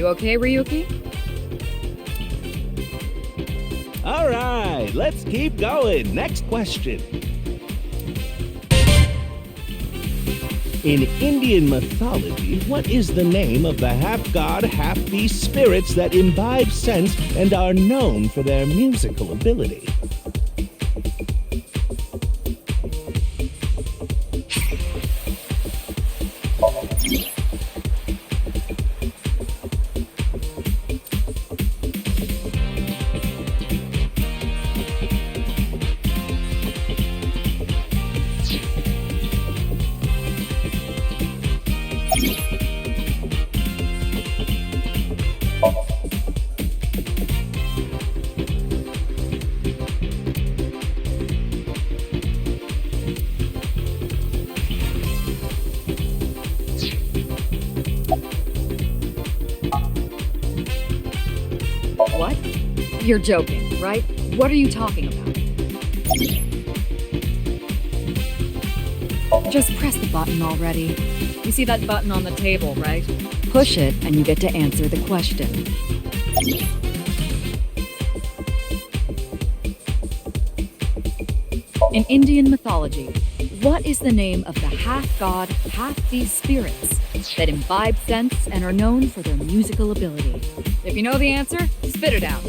You okay, Ryuki? All right, let's keep going. Next question. In Indian mythology, what is the name of the half-god, half-beast spirits that imbibe sense and are known for their musical ability? What? You're joking, right? What are you talking about? Just press the button already. You see that button on the table, right? Push it and you get to answer the question. In Indian mythology, what is the name of the half-god, half-beast spirits that imbibe sense and are known for their musical ability? If you know the answer, spit it out.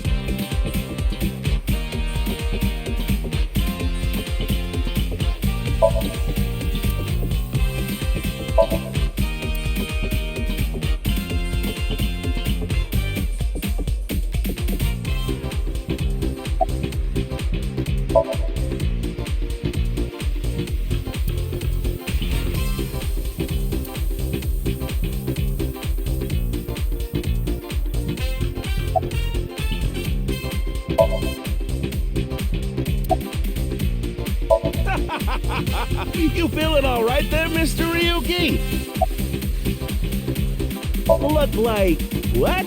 You feeling all right there, Mr. Ryuki? Look like what?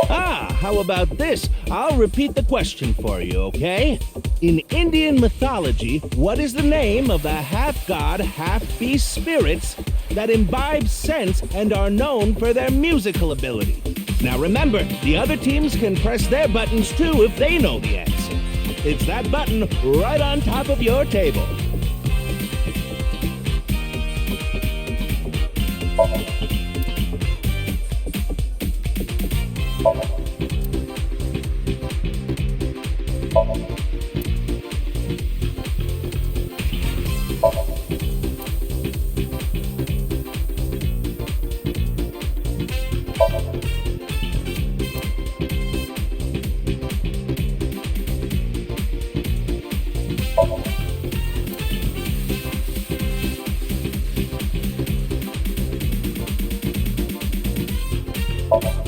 How about this? I'll repeat the question for you, okay? In Indian mythology, what is the name of the half-god, half-beast spirits that imbibe sense and are known for their musical ability? Now remember, the other teams can press their buttons too if they know the answer. It's that button right on top of your table.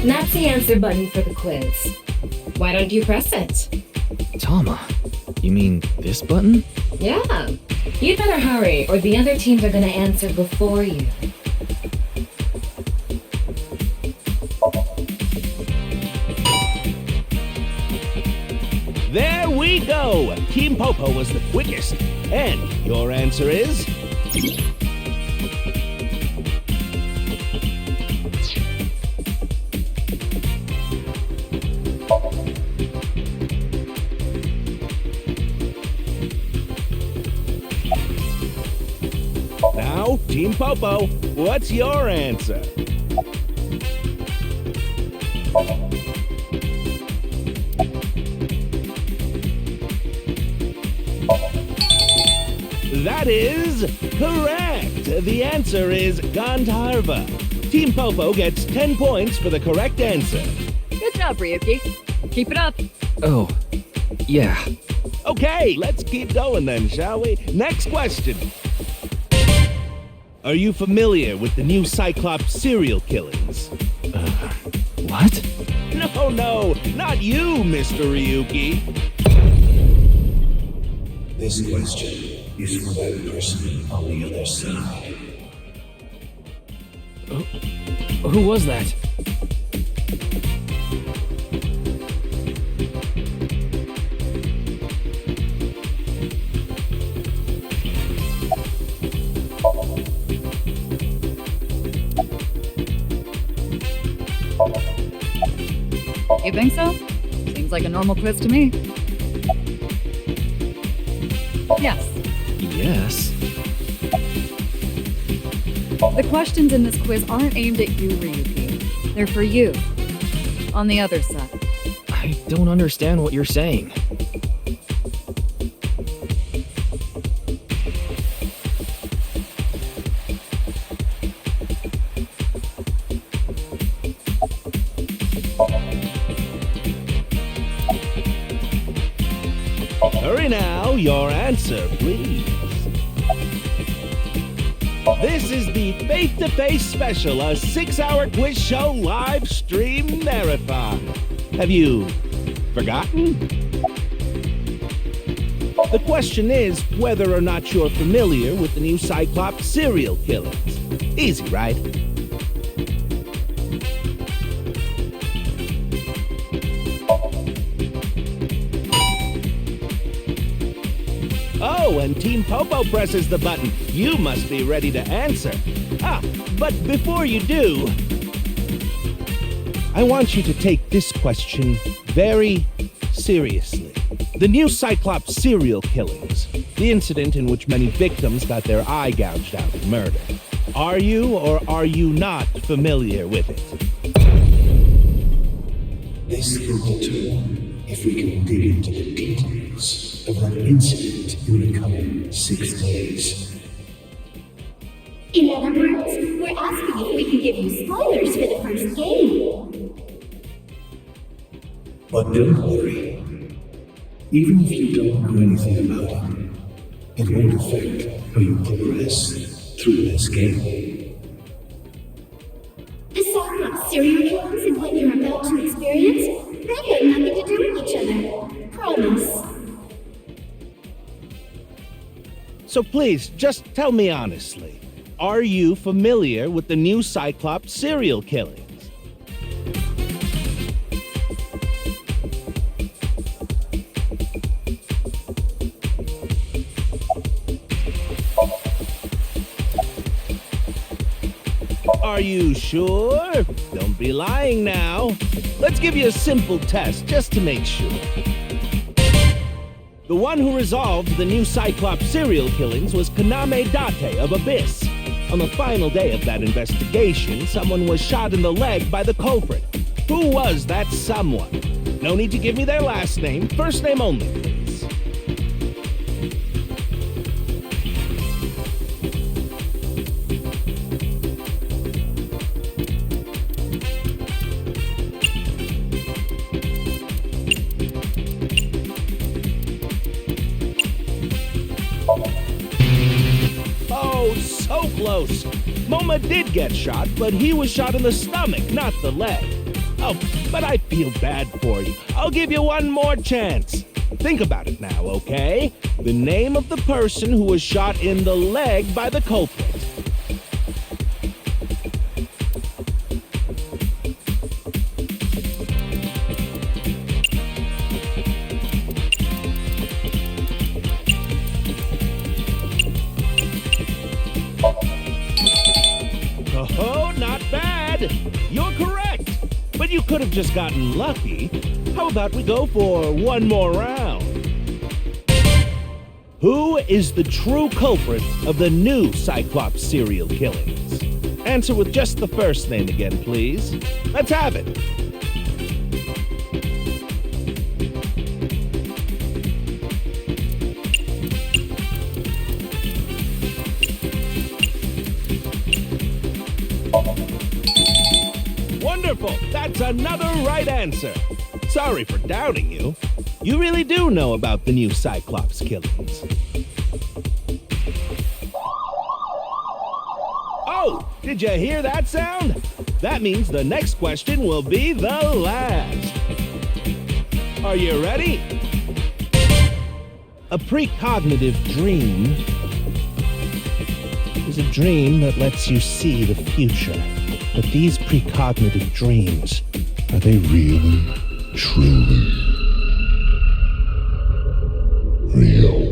And that's the answer button for the quiz. Why don't you press it? Tama, you mean this button? Yeah. You'd better hurry, or the other teams are gonna answer before you. There we go! Team Popo was the quickest. And your answer is... Now, Team Popo, what's your answer? That is correct. The answer is Gandharva. Team Popo gets 10 points for the correct answer. Good job, Ryuki. Keep it up. Oh, yeah. Okay, let's keep going then, shall we? Next question. Are you familiar with the new Cyclops serial killings? What? No, not you, Mr. Ryuki. This question is for that person on the other side. Who was that? You think so? Seems like a normal quiz to me. Yes. Yes. The questions in this quiz aren't aimed at you, Ryuki. They're for you. On the other side. I don't understand what you're saying. Hurry now, your answer, please. This is the Face-to-Face Special, a 6-hour quiz show live stream marathon. Have you forgotten? The question is whether or not you're familiar with the new Cyclops serial killings. Easy, right? Oh, and Team Popo presses the button. You must be ready to answer. But before you do, I want you to take this question very seriously. The new Cyclops serial killings, the incident in which many victims got their eye gouged out in murder. Are you or are you not familiar with it? This will determine if we can dig into the details of that incident in the coming 6 days. In other words, we're asking if we can give you spoilers for the first game. But don't worry. Even if you don't know anything about it, it won't affect how you progress through this game. The Cyclops serial killings and what you're about to experience, they have nothing to do with each other. Promise. So please, just tell me honestly. Are you familiar with the new Cyclops serial killings? Are you sure? Don't be lying now. Let's give you a simple test just to make sure. The one who resolved the new Cyclops serial killings was Kaname Date of Abyss. On the final day of that investigation, someone was shot in the leg by the culprit. Who was that someone? No need to give me their last name, first name only, please. Oh, so close. Moma did get shot, but he was shot in the stomach, not the leg. Oh, but I feel bad for you. I'll give you one more chance. Think about it now, okay? The name of the person who was shot in the leg by the culprit. Oh, not bad. You're correct. But you could have just gotten lucky. How about we go for one more round? Who is the true culprit of the new Cyclops serial killings? Answer with just the first name again, please. Let's have it. Wonderful! That's another right answer. Sorry for doubting you. You really do know about the new Cyclops killings. Oh, did you hear that sound? That means the next question will be the last. Are you ready? A precognitive dream is a dream that lets you see the future. But these precognitive dreams, Are they really, truly real?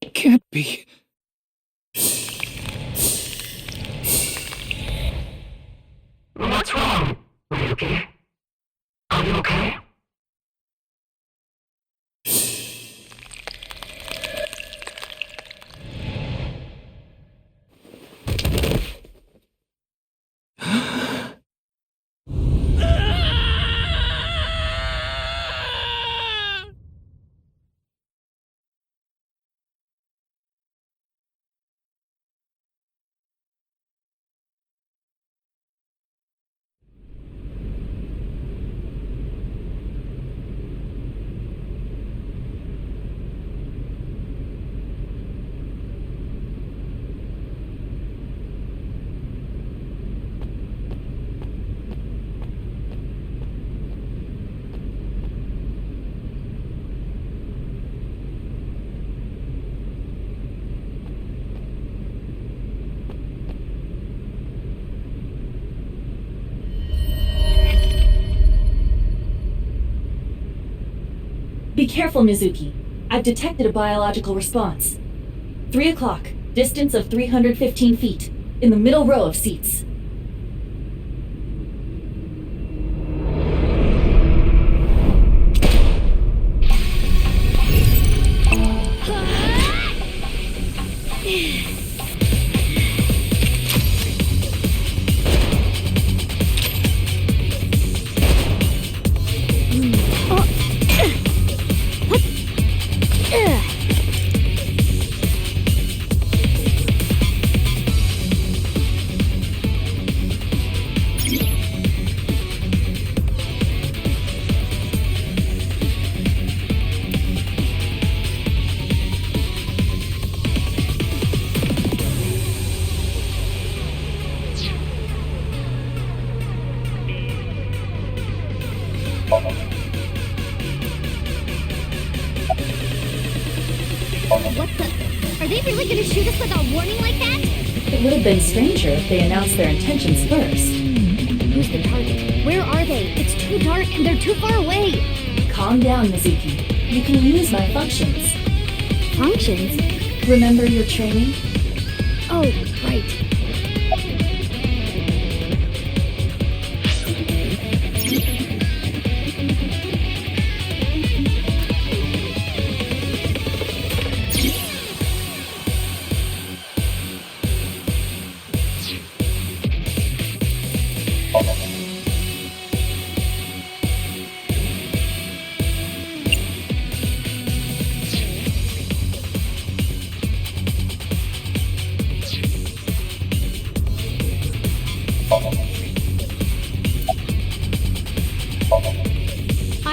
It can't be. What's wrong? Are you okay? Are you okay? Be careful, Mizuki. I've detected a biological response. 3 o'clock, distance of 315 feet, in the middle row of seats. What the? Are they really gonna shoot us without warning like that? It would have been stranger if they announced their intentions first. Who's the target? Where are they? It's too dark and they're too far away. Calm down, Mizuki. You can use my functions. Functions? Remember your training? Oh, right.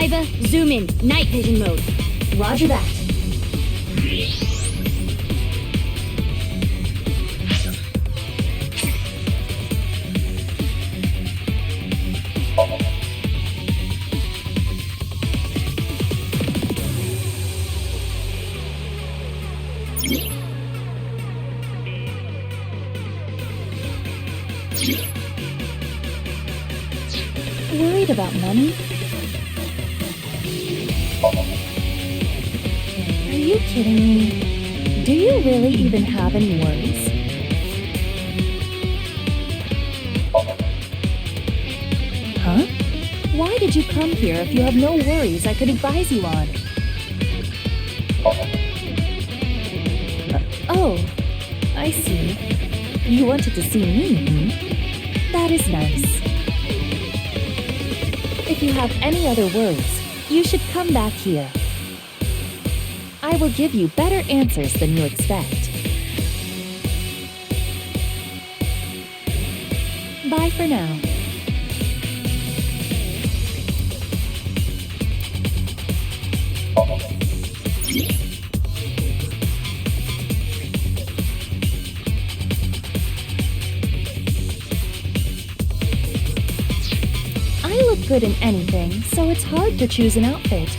Iva, zoom in. Night vision mode. Roger that. Worried about money? Are you kidding me? Do you really even have any worries? Huh? Why did you come here if you have no worries I could advise you on? Oh, I see. You wanted to see me, hmm? That is nice. If you have any other worries, you should come back here. I will give you better answers than you expect. Bye for now. I look good in anything, so it's hard to choose an outfit.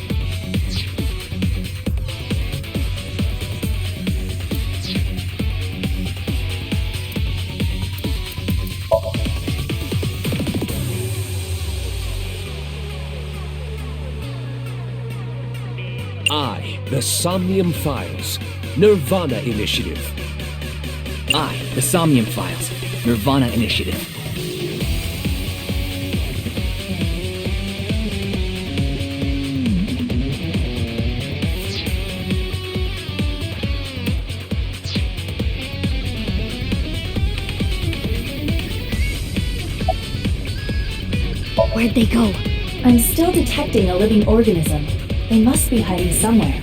I, the SOMNIUM Files, nirvanA Initiative. I, the SOMNIUM Files, nirvanA Initiative. Where'd they go? I'm still detecting a living organism. They must be hiding somewhere.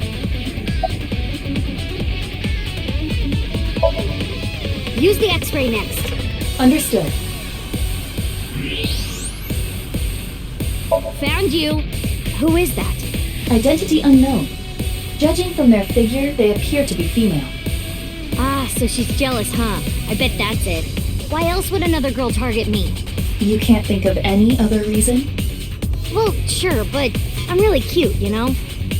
Use the X-ray next. Understood. Found you. Who is that? Identity unknown. Judging from their figure, they appear to be female. Ah, so she's jealous, huh? I bet that's it. Why else would another girl target me? You can't think of any other reason? Well, sure, but I'm really cute, you know?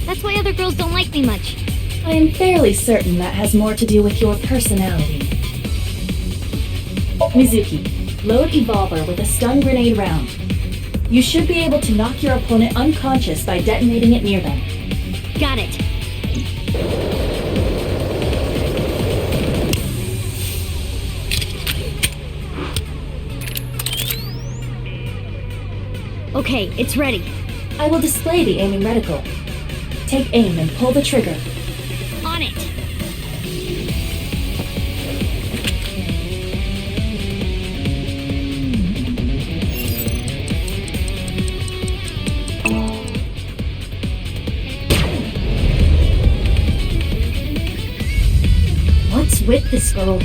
That's why other girls don't like me much. I am fairly certain that has more to do with your personality. Mizuki, load Evolver with a stun grenade round. You should be able to knock your opponent unconscious by detonating it near them. Got it. Okay, it's ready. I will display the aiming reticle. Take aim and pull the trigger. On it. What's with this girl?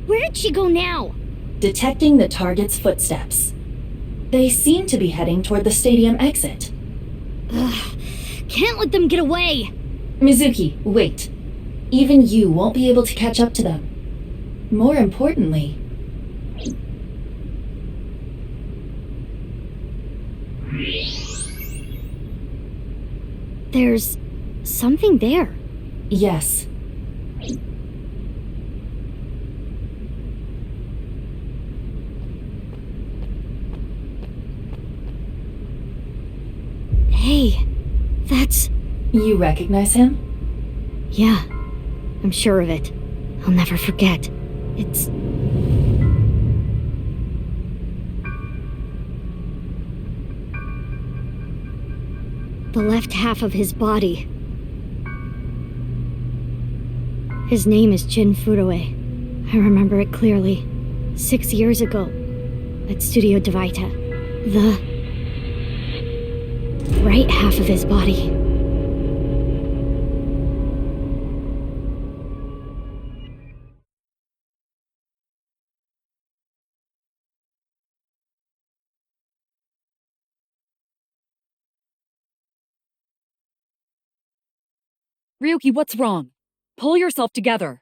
Where'd she go now? Detecting the target's footsteps. They seem to be heading toward the stadium exit. Ugh, can't let them get away. Mizuki, wait. Even you won't be able to catch up to them. More importantly... There's something there. Yes. Hey, that's... You recognize him? Yeah, I'm sure of it. I'll never forget. It's... the left half of his body. His name is Jin Furue. I remember it clearly. 6 years ago, at Studio Devaita. The right half of his body. Ryuki, what's wrong? Pull yourself together.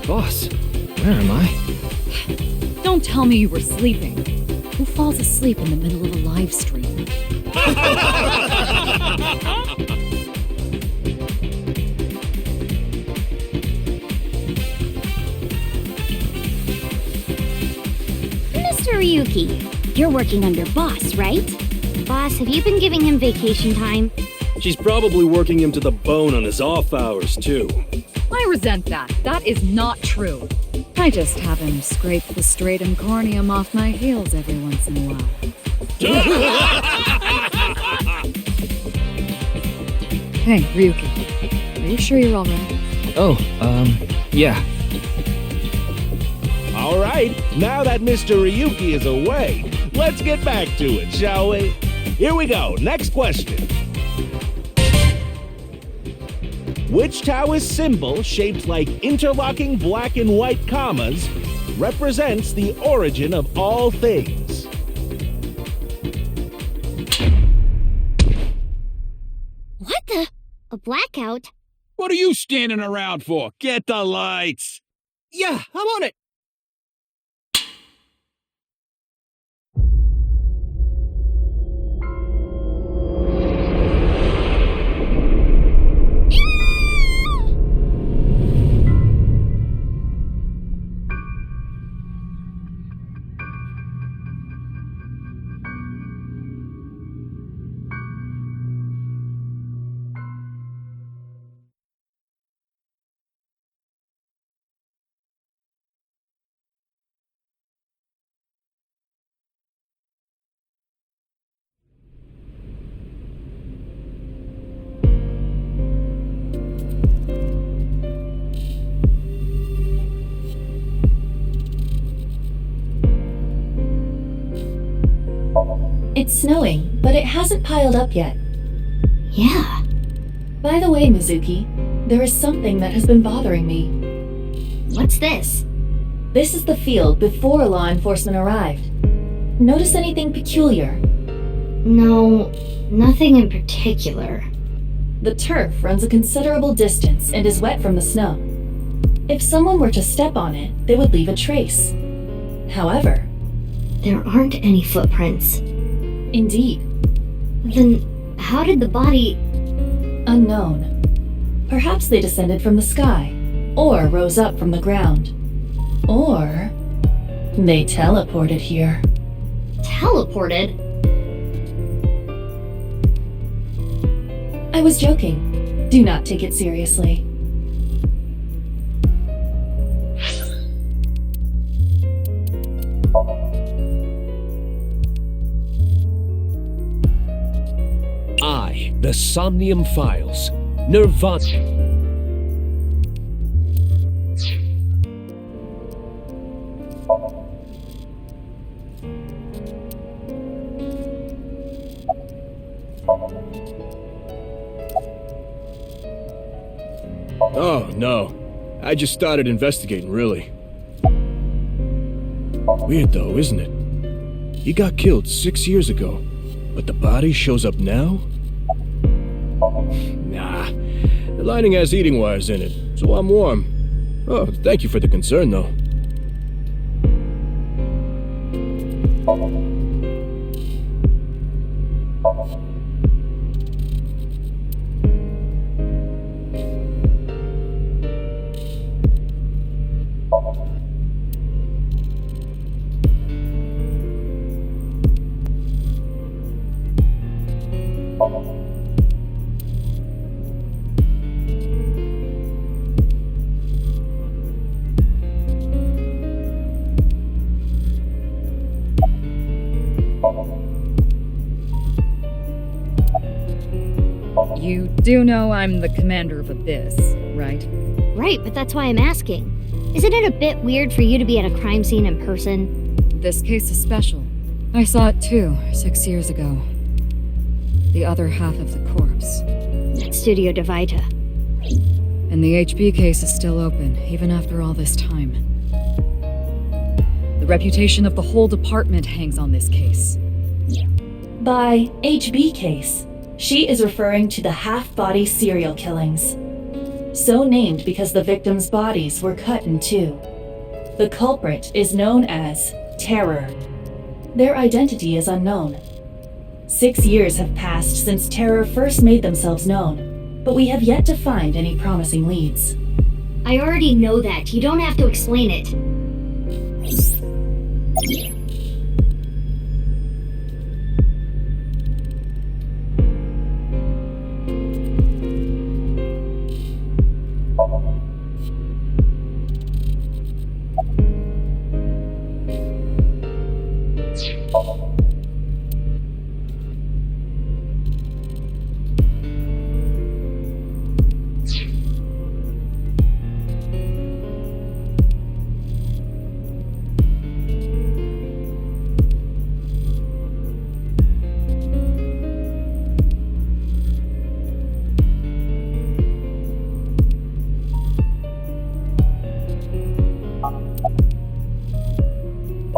Boss, where am I? Don't tell me you were sleeping. Who falls asleep in the middle of a live stream? Mr. Ryuki, you're working under boss, right? Boss, have you been giving him vacation time? She's probably working him to the bone on his off hours, too. I resent that. That is not true. I just have him scrape the stratum corneum off my heels every once in a while. Hey, Ryuki. Are you sure you're alright? Oh, yeah. All right, now that Mr. Ryuki is away, let's get back to it, shall we? Here we go. Next question. Which Taoist symbol, shaped like interlocking black and white commas, represents the origin of all things? What the? A blackout? What are you standing around for? Get the lights! Yeah, I'm on it. It's snowing, but it hasn't piled up yet. Yeah. By the way, Mizuki, there is something that has been bothering me. What's this? This is the field before law enforcement arrived. Notice anything peculiar? No, nothing in particular. The turf runs a considerable distance and is wet from the snow. If someone were to step on it, they would leave a trace. However, there aren't any footprints. Indeed. Then how did the body... Unknown. Perhaps they descended from the sky, or rose up from the ground. Or they teleported here. Teleported? I was joking. Do not take it seriously. The SOMNIUM Files, nirvanA. Oh, no. I just started investigating, really. Weird, though, isn't it? He got killed 6 years ago, but the body shows up now? Nah, the lining has heating wires in it, so I'm warm. Oh, thank you for the concern, though. You do know I'm the commander of Abyss, right? Right, but that's why I'm asking. Isn't it a bit weird for you to be at a crime scene in person? This case is special. I saw it too, 6 years ago. The other half of the corpse. At Studio DeVita. And the HB case is still open, even after all this time. The reputation of the whole department hangs on this case. By HB case, she is referring to the half-body serial killings. So named because the victims' bodies were cut in two. The culprit is known as Terror. Their identity is unknown. 6 years have passed since Terror first made themselves known, but we have yet to find any promising leads. I already know that. You don't have to explain it.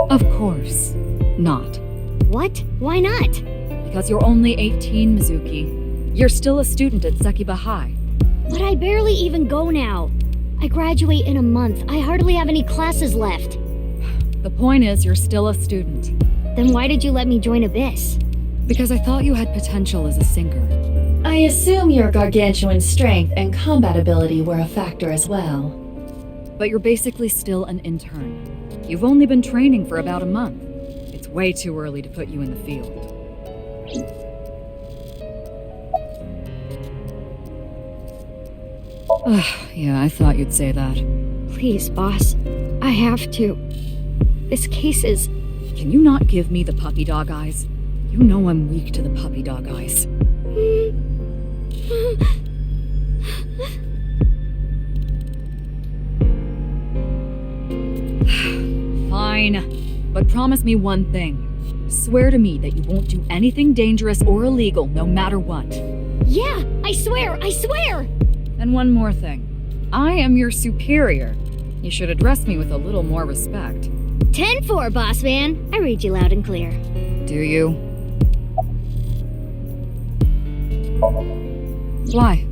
Of course not. What? Why not? Because you're only 18, Mizuki. You're still a student at Sekiba High. But I barely even go now. I graduate in a month. I hardly have any classes left. The point is, you're still a student. Then why did you let me join Abyss? Because I thought you had potential as a sinker. I assume your gargantuan strength and combat ability were a factor as well. But you're basically still an intern. You've only been training for about a month. It's way too early to put you in the field. Yeah, I thought you'd say that. Please, boss. I have to. This case is... Can you not give me the puppy dog eyes? You know I'm weak to the puppy dog eyes. Fine, but promise me one thing. Swear to me that you won't do anything dangerous or illegal, no matter what. Yeah, I swear! And one more thing. I am your superior. You should address me with a little more respect. 10-4, boss man. I read you loud and clear. Do you? Why?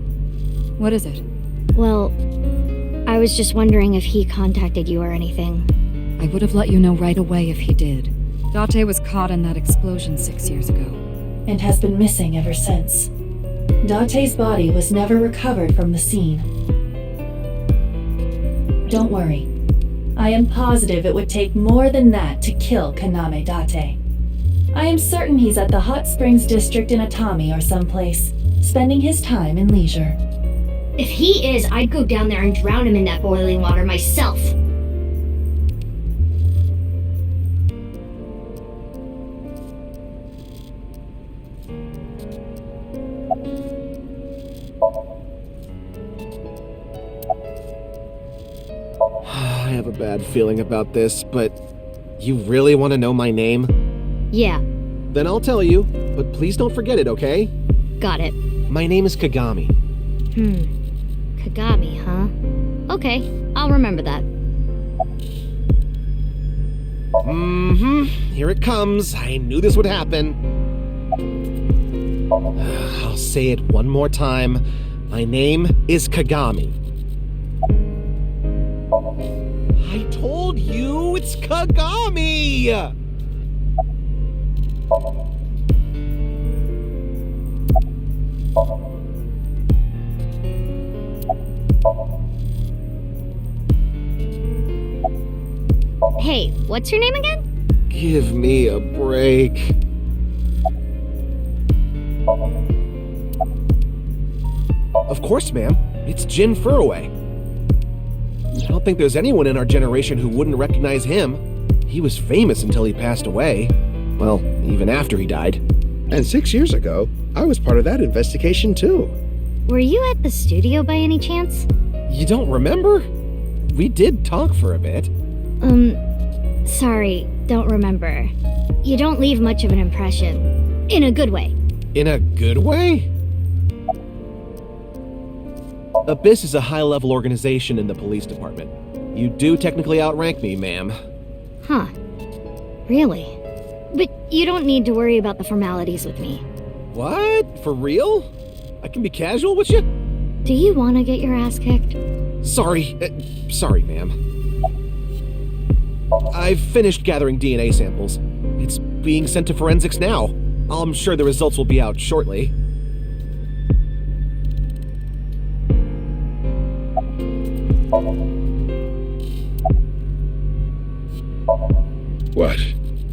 What is it? Well, I was just wondering if he contacted you or anything. I would have let you know right away if he did. Date was caught in that explosion 6 years ago. And has been missing ever since. Date's body was never recovered from the scene. Don't worry. I am positive it would take more than that to kill Kaname Date. I am certain he's at the Hot Springs District in Atami or someplace, spending his time in leisure. If he is, I'd go down there and drown him in that boiling water myself. I have a bad feeling about this, but you really want to know my name? Yeah. Then I'll tell you, but please don't forget it, okay? Got it. My name is Kagami. Kagami, huh? Okay, I'll remember that. Here it comes. I knew this would happen. I'll say it one more time. My name is Kagami. I told you it's Kagami! Hey, what's your name again? Give me a break. Of course, ma'am. It's Jin Furue. I don't think there's anyone in our generation who wouldn't recognize him. He was famous until he passed away. Well, even after he died. And 6 years ago, I was part of that investigation too. Were you at the studio by any chance? You don't remember? We did talk for a bit. Sorry, don't remember. You don't leave much of an impression. In a good way. In a good way? Abyss is a high-level organization in the police department. You do technically outrank me, ma'am. Huh. Really? But you don't need to worry about the formalities with me. What? For real? I can be casual with you? Do you want to get your ass kicked? Sorry, ma'am. I've finished gathering DNA samples. It's being sent to forensics now. I'm sure the results will be out shortly. What?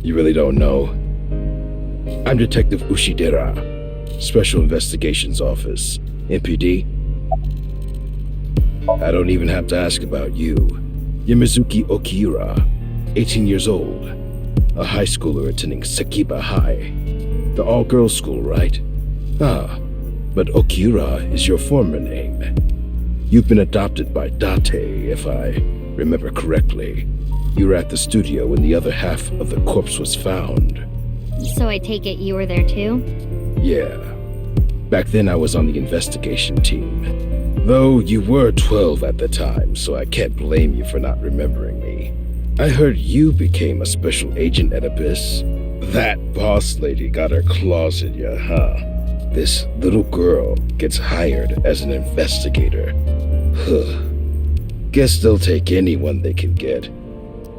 You really don't know? I'm Detective Ushidera, Special Investigations Office, MPD. I don't even have to ask about you. Yamazuki Okiura, 18 years old, a high schooler attending Sakiba High, the all-girls school, right? Ah, but Okiura is your former name. You've been adopted by Date, if I remember correctly. You were at the studio when the other half of the corpse was found. So I take it you were there too? Yeah. Back then I was on the investigation team. Though you were 12 at the time, so I can't blame you for not remembering me. I heard you became a special agent at Abyss. That boss lady got her claws in you, huh? This little girl gets hired as an investigator. Huh. Guess they'll take anyone they can get.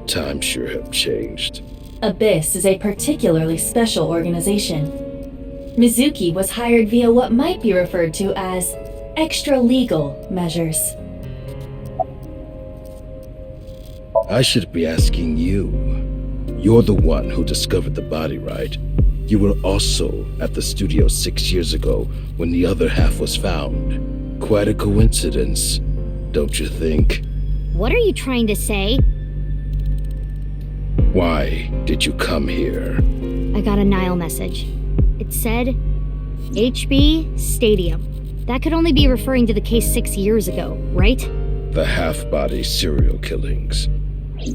Times sure have changed. Abyss is a particularly special organization. Mizuki was hired via what might be referred to as extra-legal measures. I should be asking you. You're the one who discovered the body, right? You were also at the studio 6 years ago when the other half was found. Quite a coincidence, don't you think? What are you trying to say? Why did you come here? I got a Nile message. It said, HB Stadium. That could only be referring to the case 6 years ago, right? The half-body serial killings.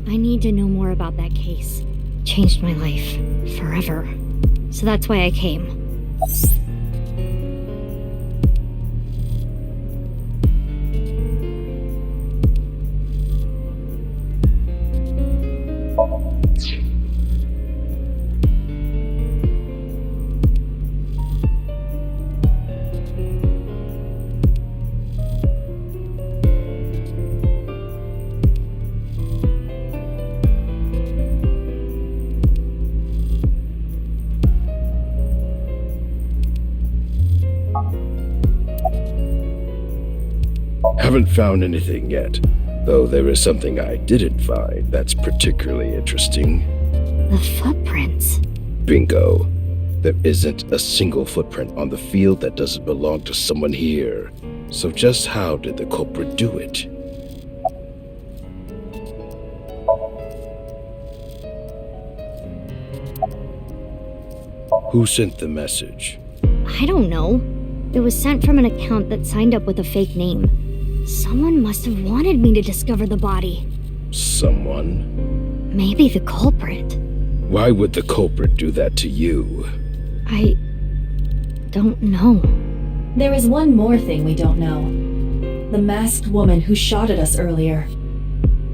I need to know more about that case. Changed my life. Forever. So that's why I came. Haven't found anything yet, though there is something I didn't find that's particularly interesting. The footprints. Bingo. There isn't a single footprint on the field that doesn't belong to someone here. So just how did the culprit do it? Who sent the message? I don't know. It was sent from an account that signed up with a fake name. Someone must have wanted me to discover the body. Someone? Maybe the culprit. Why would the culprit do that to you? I don't know. There is one more thing we don't know. The masked woman who shot at us earlier.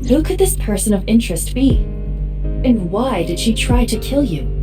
Who could this person of interest be? And why did she try to kill you?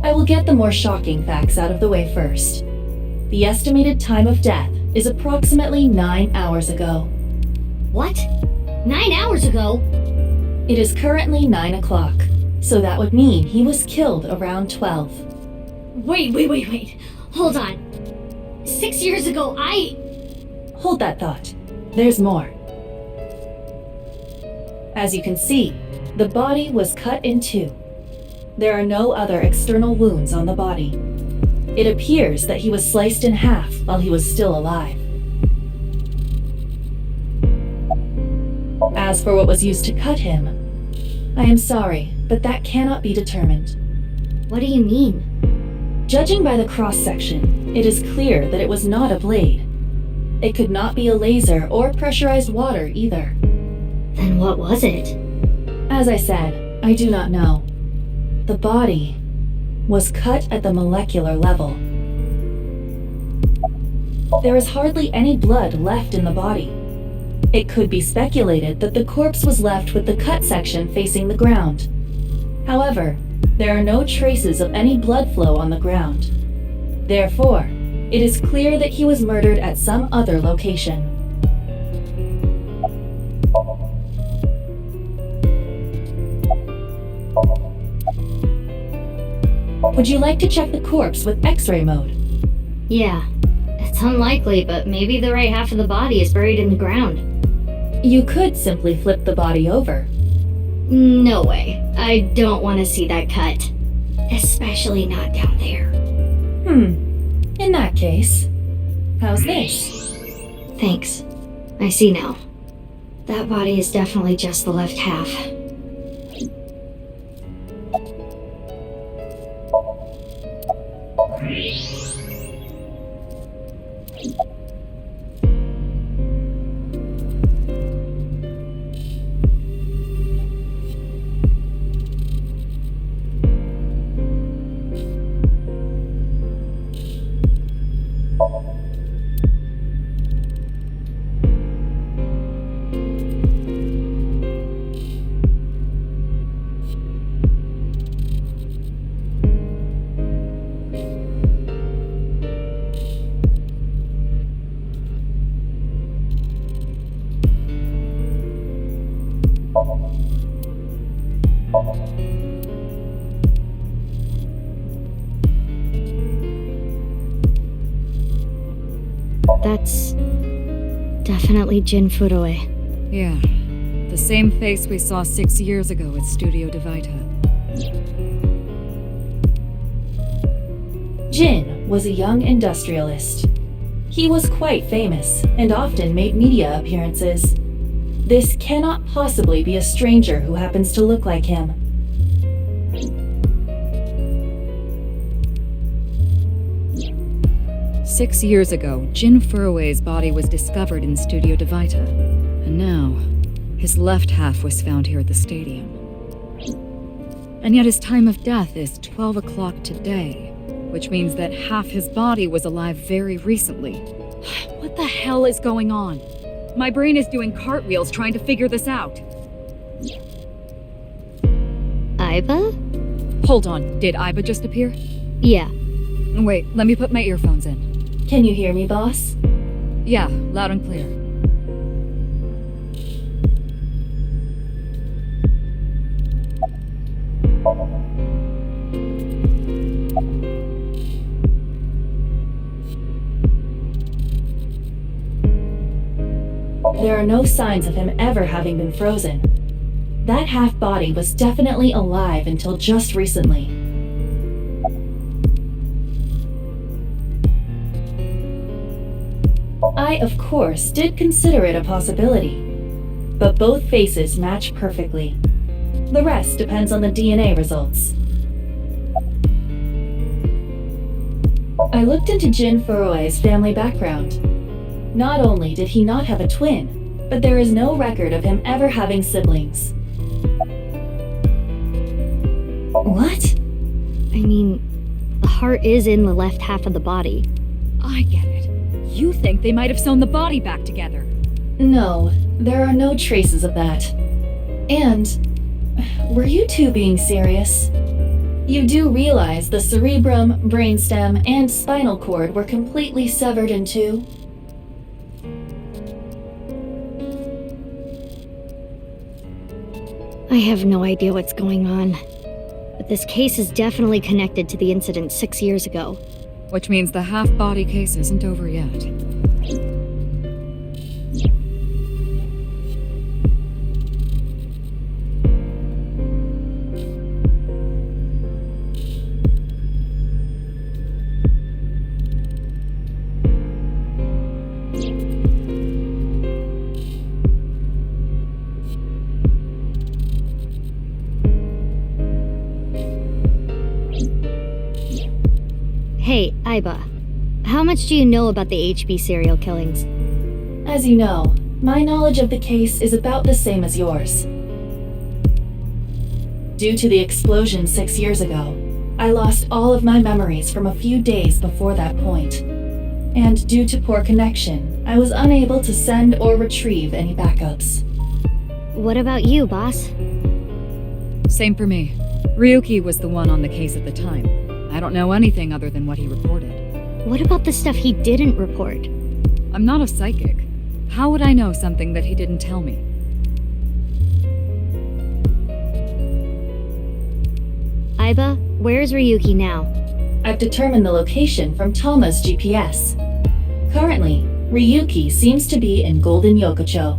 I will get the more shocking facts out of the way first. The estimated time of death is approximately 9 hours ago. What? 9 hours ago? It is currently 9 o'clock, so that would mean he was killed around 12. Wait. Hold on. 6 years ago, Hold that thought. There's more. As you can see, the body was cut in two. There are no other external wounds on the body. It appears that he was sliced in half while he was still alive. As for what was used to cut him, I am sorry, but that cannot be determined. What do you mean? Judging by the cross-section, it is clear that it was not a blade. It could not be a laser or pressurized water either. Then what was it? As I said, I do not know. The body was cut at the molecular level. There is hardly any blood left in the body. It could be speculated that the corpse was left with the cut section facing the ground. However, there are no traces of any blood flow on the ground. Therefore, it is clear that he was murdered at some other location. Would you like to check the corpse with X-ray mode? Yeah. It's unlikely, but maybe the right half of the body is buried in the ground. You could simply flip the body over. No way. I don't want to see that cut. Especially not down there. In that case, how's this? Thanks. I see now. That body is definitely just the left half. That's definitely Jin Furuwe. Yeah, the same face we saw 6 years ago at Studio DeVita. Jin was a young industrialist. He was quite famous and often made media appearances. This cannot possibly be a stranger who happens to look like him. Six years ago, Jin Furuwe's body was discovered in Studio DeVita. And now, his left half was found here at the stadium. And yet his time of death is 12 o'clock today, which means that half his body was alive very recently. What the hell is going on? My brain is doing cartwheels trying to figure this out. Aiba? Hold on, did Aiba just appear? Yeah. Wait, let me put my earphones in. Can you hear me, boss? Yeah, loud and clear. There are no signs of him ever having been frozen. That half-body was definitely alive until just recently. I, of course, did consider it a possibility, but both faces match perfectly. The rest depends on the DNA results. I looked into Jin Furuwe's family background. Not only did he not have a twin, but there is no record of him ever having siblings. What? I mean, the heart is in the left half of the body. I get it. You think they might have sewn the body back together. No, there are no traces of that. And, were you two being serious? You do realize the cerebrum, brainstem, and spinal cord were completely severed in two? I have no idea what's going on. But this case is definitely connected to the incident 6 years ago. Which means the half-body case isn't over yet. Hey, Aiba. How much do you know about the HB serial killings? As you know, my knowledge of the case is about the same as yours. Due to the explosion 6 years ago, I lost all of my memories from a few days before that point. And due to poor connection, I was unable to send or retrieve any backups. What about you, boss? Same for me. Ryuki was the one on the case at the time. I don't know anything other than what he reported. What about the stuff he didn't report? I'm not a psychic. How would I know something that he didn't tell me? Aiba, where's Ryuki now? I've determined the location from Tama's GPS. Currently, Ryuki seems to be in Golden Yokocho.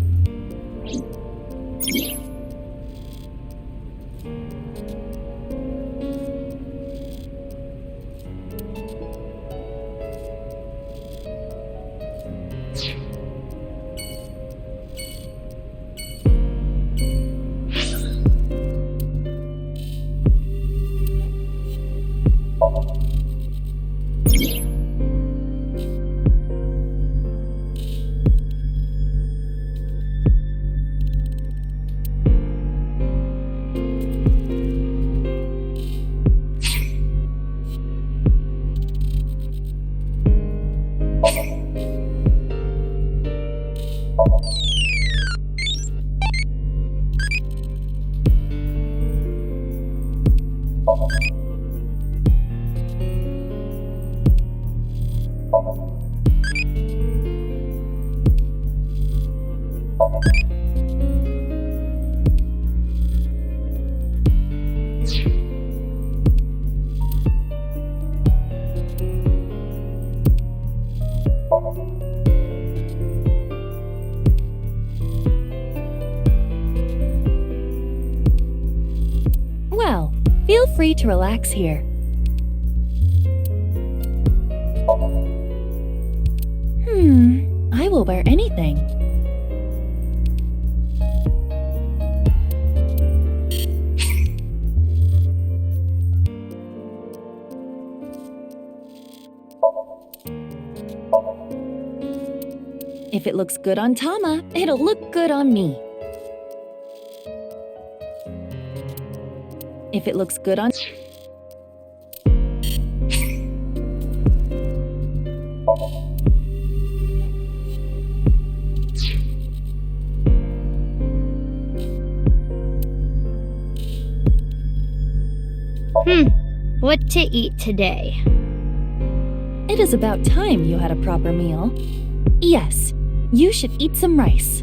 Well, feel free to relax here. I will wear anything. If it looks good on Tama, it'll look good on me. If it looks good on... What to eat today? It is about time you had a proper meal. Yes, you should eat some rice.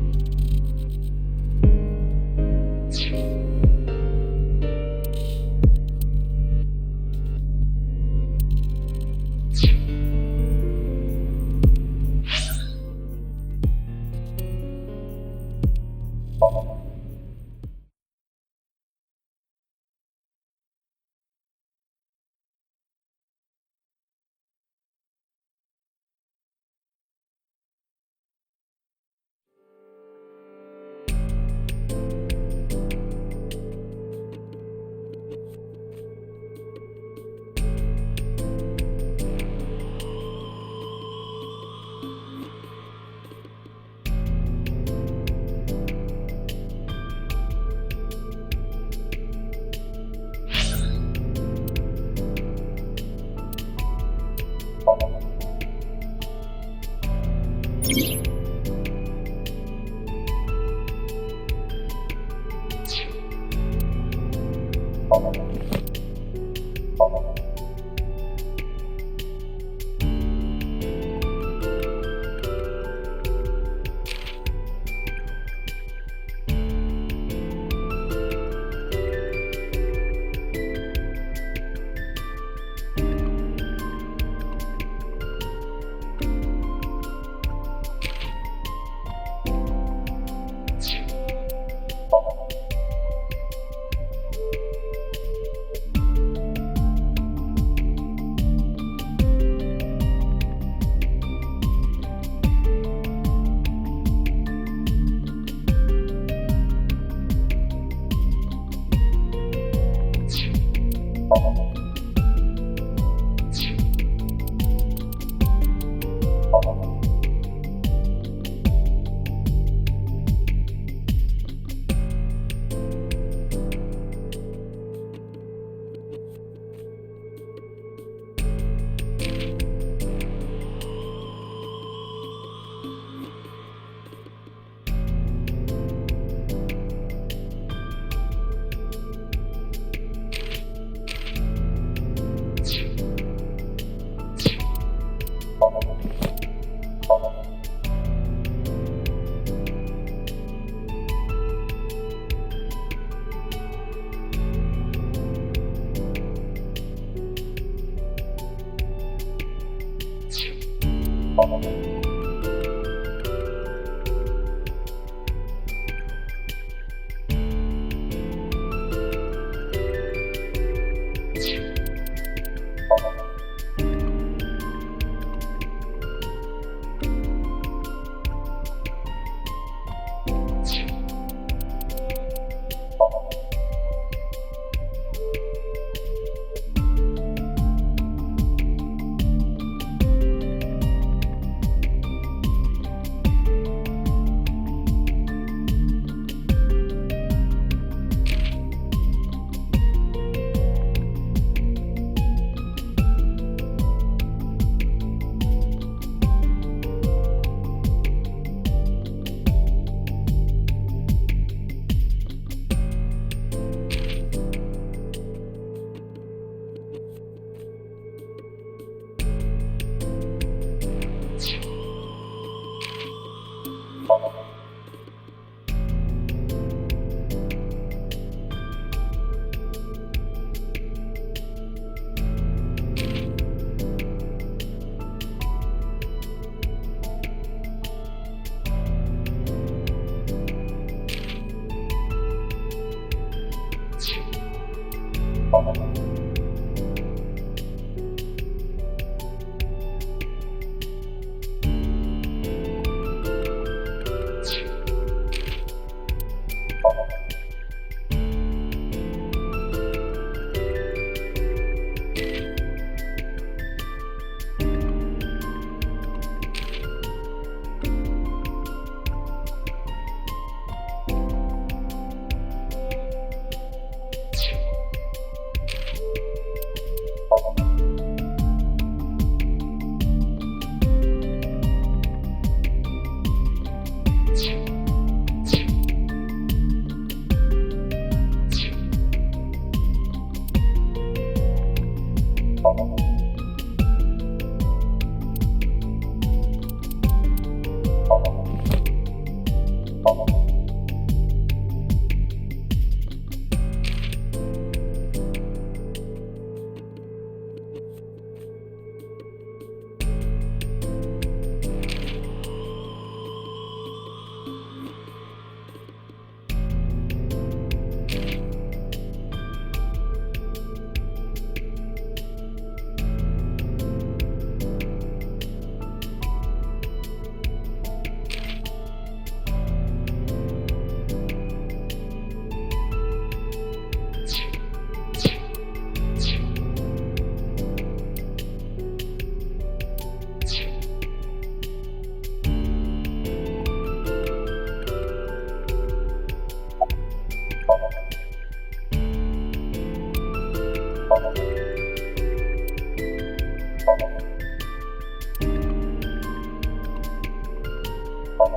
Hey,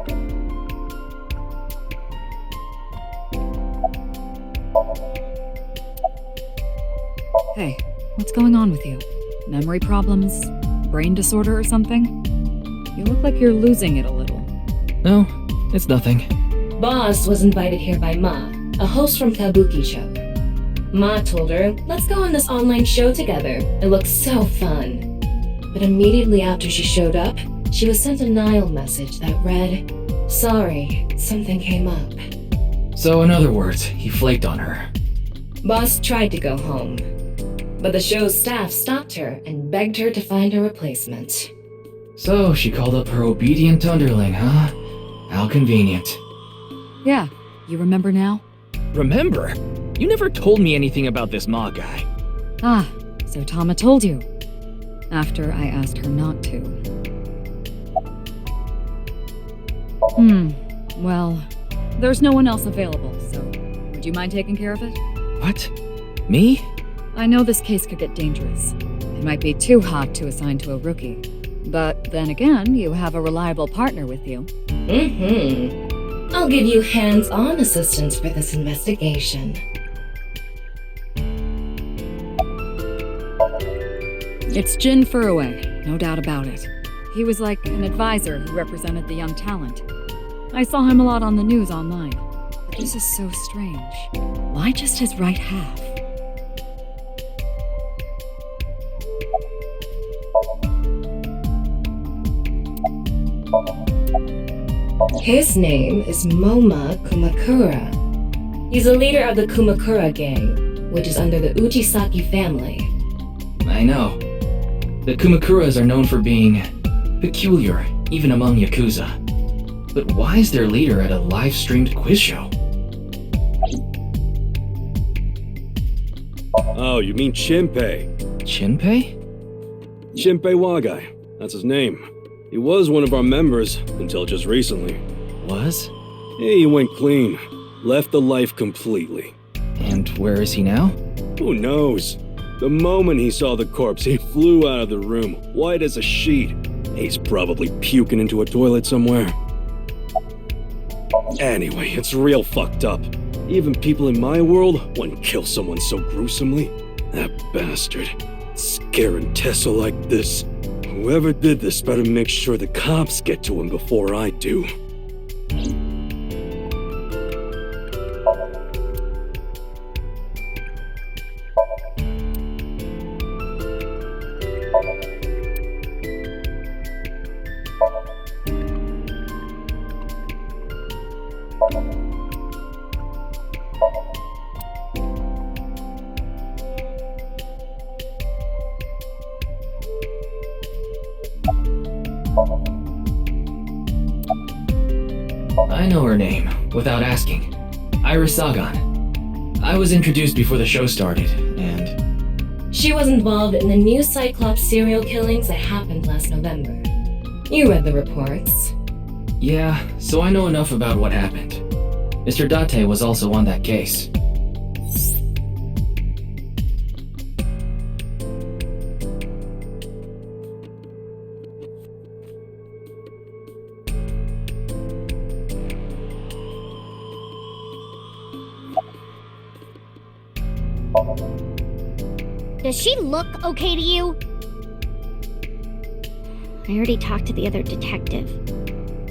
what's going on with you? Memory problems? Brain disorder or something? You look like you're losing it a little. No, it's nothing. Boss was invited here by Ma, a host from Kabuki show. Ma told her, let's go on this online show together. It looks so fun. But immediately after she showed up, she was sent a Nile message that read, sorry, something came up. So in other words, he flaked on her. Boss tried to go home, but the show's staff stopped her and begged her to find a replacement. So she called up her obedient underling, huh? How convenient. Yeah, you remember now? Remember? You never told me anything about this Ma guy. Ah, so Tama told you. After I asked her not to. Well, there's no one else available, so would you mind taking care of it? What? Me? I know this case could get dangerous. It might be too hot to assign to a rookie. But then again, you have a reliable partner with you. I'll give you hands-on assistance for this investigation. It's Jin Furue, no doubt about it. He was like an advisor who represented the young talent. I saw him a lot on the news online. But this is so strange. Why just his right half? His name is Moma Kumakura. He's a leader of the Kumakura gang, which is under the Uchisaki family. I know. The Kumakuras are known for being peculiar, even among Yakuza. But why is their leader at a live-streamed quiz show? Oh, you mean Shinpei. Shinpei? Shinpei Wagai. That's his name. He was one of our members until just recently. Was? Yeah, he went clean. Left the life completely. And where is he now? Who knows? The moment he saw the corpse, he flew out of the room, white as a sheet. He's probably puking into a toilet somewhere. Anyway, it's real fucked up. Even people in my world wouldn't kill someone so gruesomely. That bastard. Scaring Tessa like this. Whoever did this better make sure the cops get to him before I do. I know her name, without asking. Iris Sagan. I was introduced before the show started, and... She was involved in the new Cyclops serial killings that happened last November. You read the reports. Yeah, so I know enough about what happened. Mr. Date was also on that case. Does she look okay to you? I already talked to the other detective.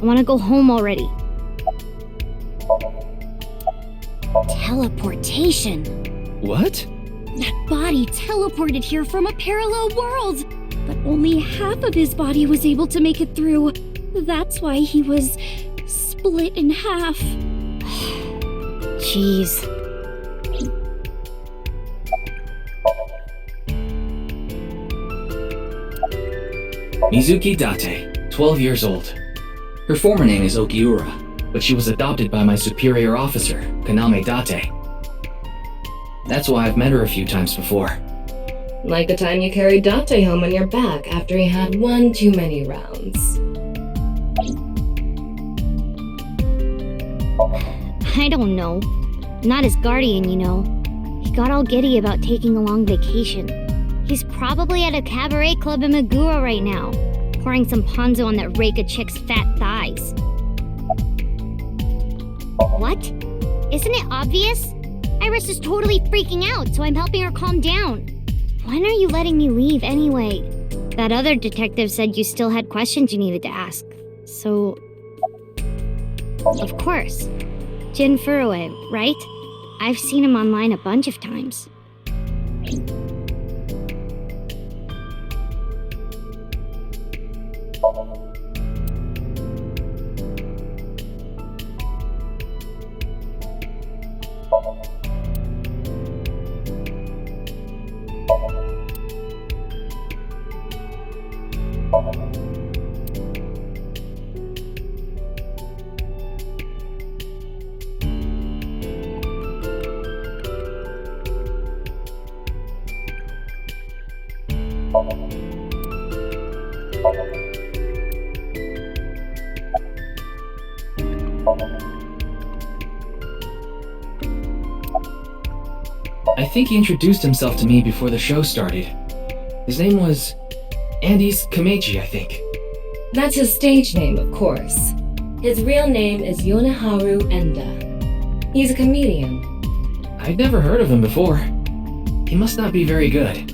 I want to go home already. Teleportation. What? That body teleported here from a parallel world. But only half of his body was able to make it through. That's why he was split in half. Jeez. Mizuki Date, 12 years old. Her former name is Okiura, but she was adopted by my superior officer, Kaname Date. That's why I've met her a few times before. Like the time you carried Date home on your back after he had one too many rounds. I don't know. Not his guardian, you know. He got all giddy about taking a long vacation. He's probably at a cabaret club in Meguro right now, pouring some ponzu on that Reika chick's fat thighs. What? Isn't it obvious? Iris is totally freaking out, so I'm helping her calm down. When are you letting me leave anyway? That other detective said you still had questions you needed to ask. So... Of course. Jin Furue, right? I've seen him online a bunch of times. I think he introduced himself to me before the show started. His name was Andes Kameji, I think. That's his stage name, of course. His real name is Yoneharu Enda. He's a comedian. I'd never heard of him before. He must not be very good.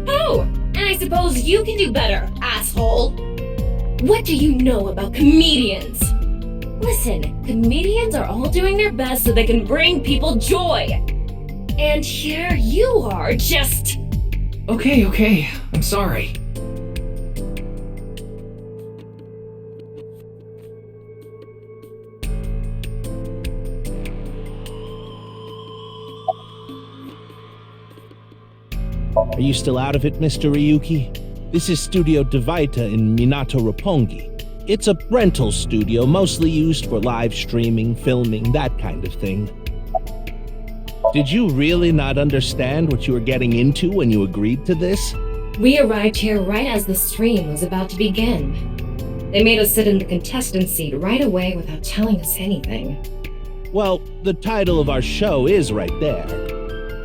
Oh, and I suppose you can do better, asshole. What do you know about comedians? Listen, comedians are all doing their best so they can bring people joy. And here you are, just... Okay, I'm sorry. Are you still out of it, Mr. Ryuki? This is Studio Devaita in Minato Roppongi. It's a rental studio mostly used for live streaming, filming, that kind of thing. Did you really not understand what you were getting into when you agreed to this? We arrived here right as the stream was about to begin. They made us sit in the contestant seat right away without telling us anything. Well, the title of our show is right there.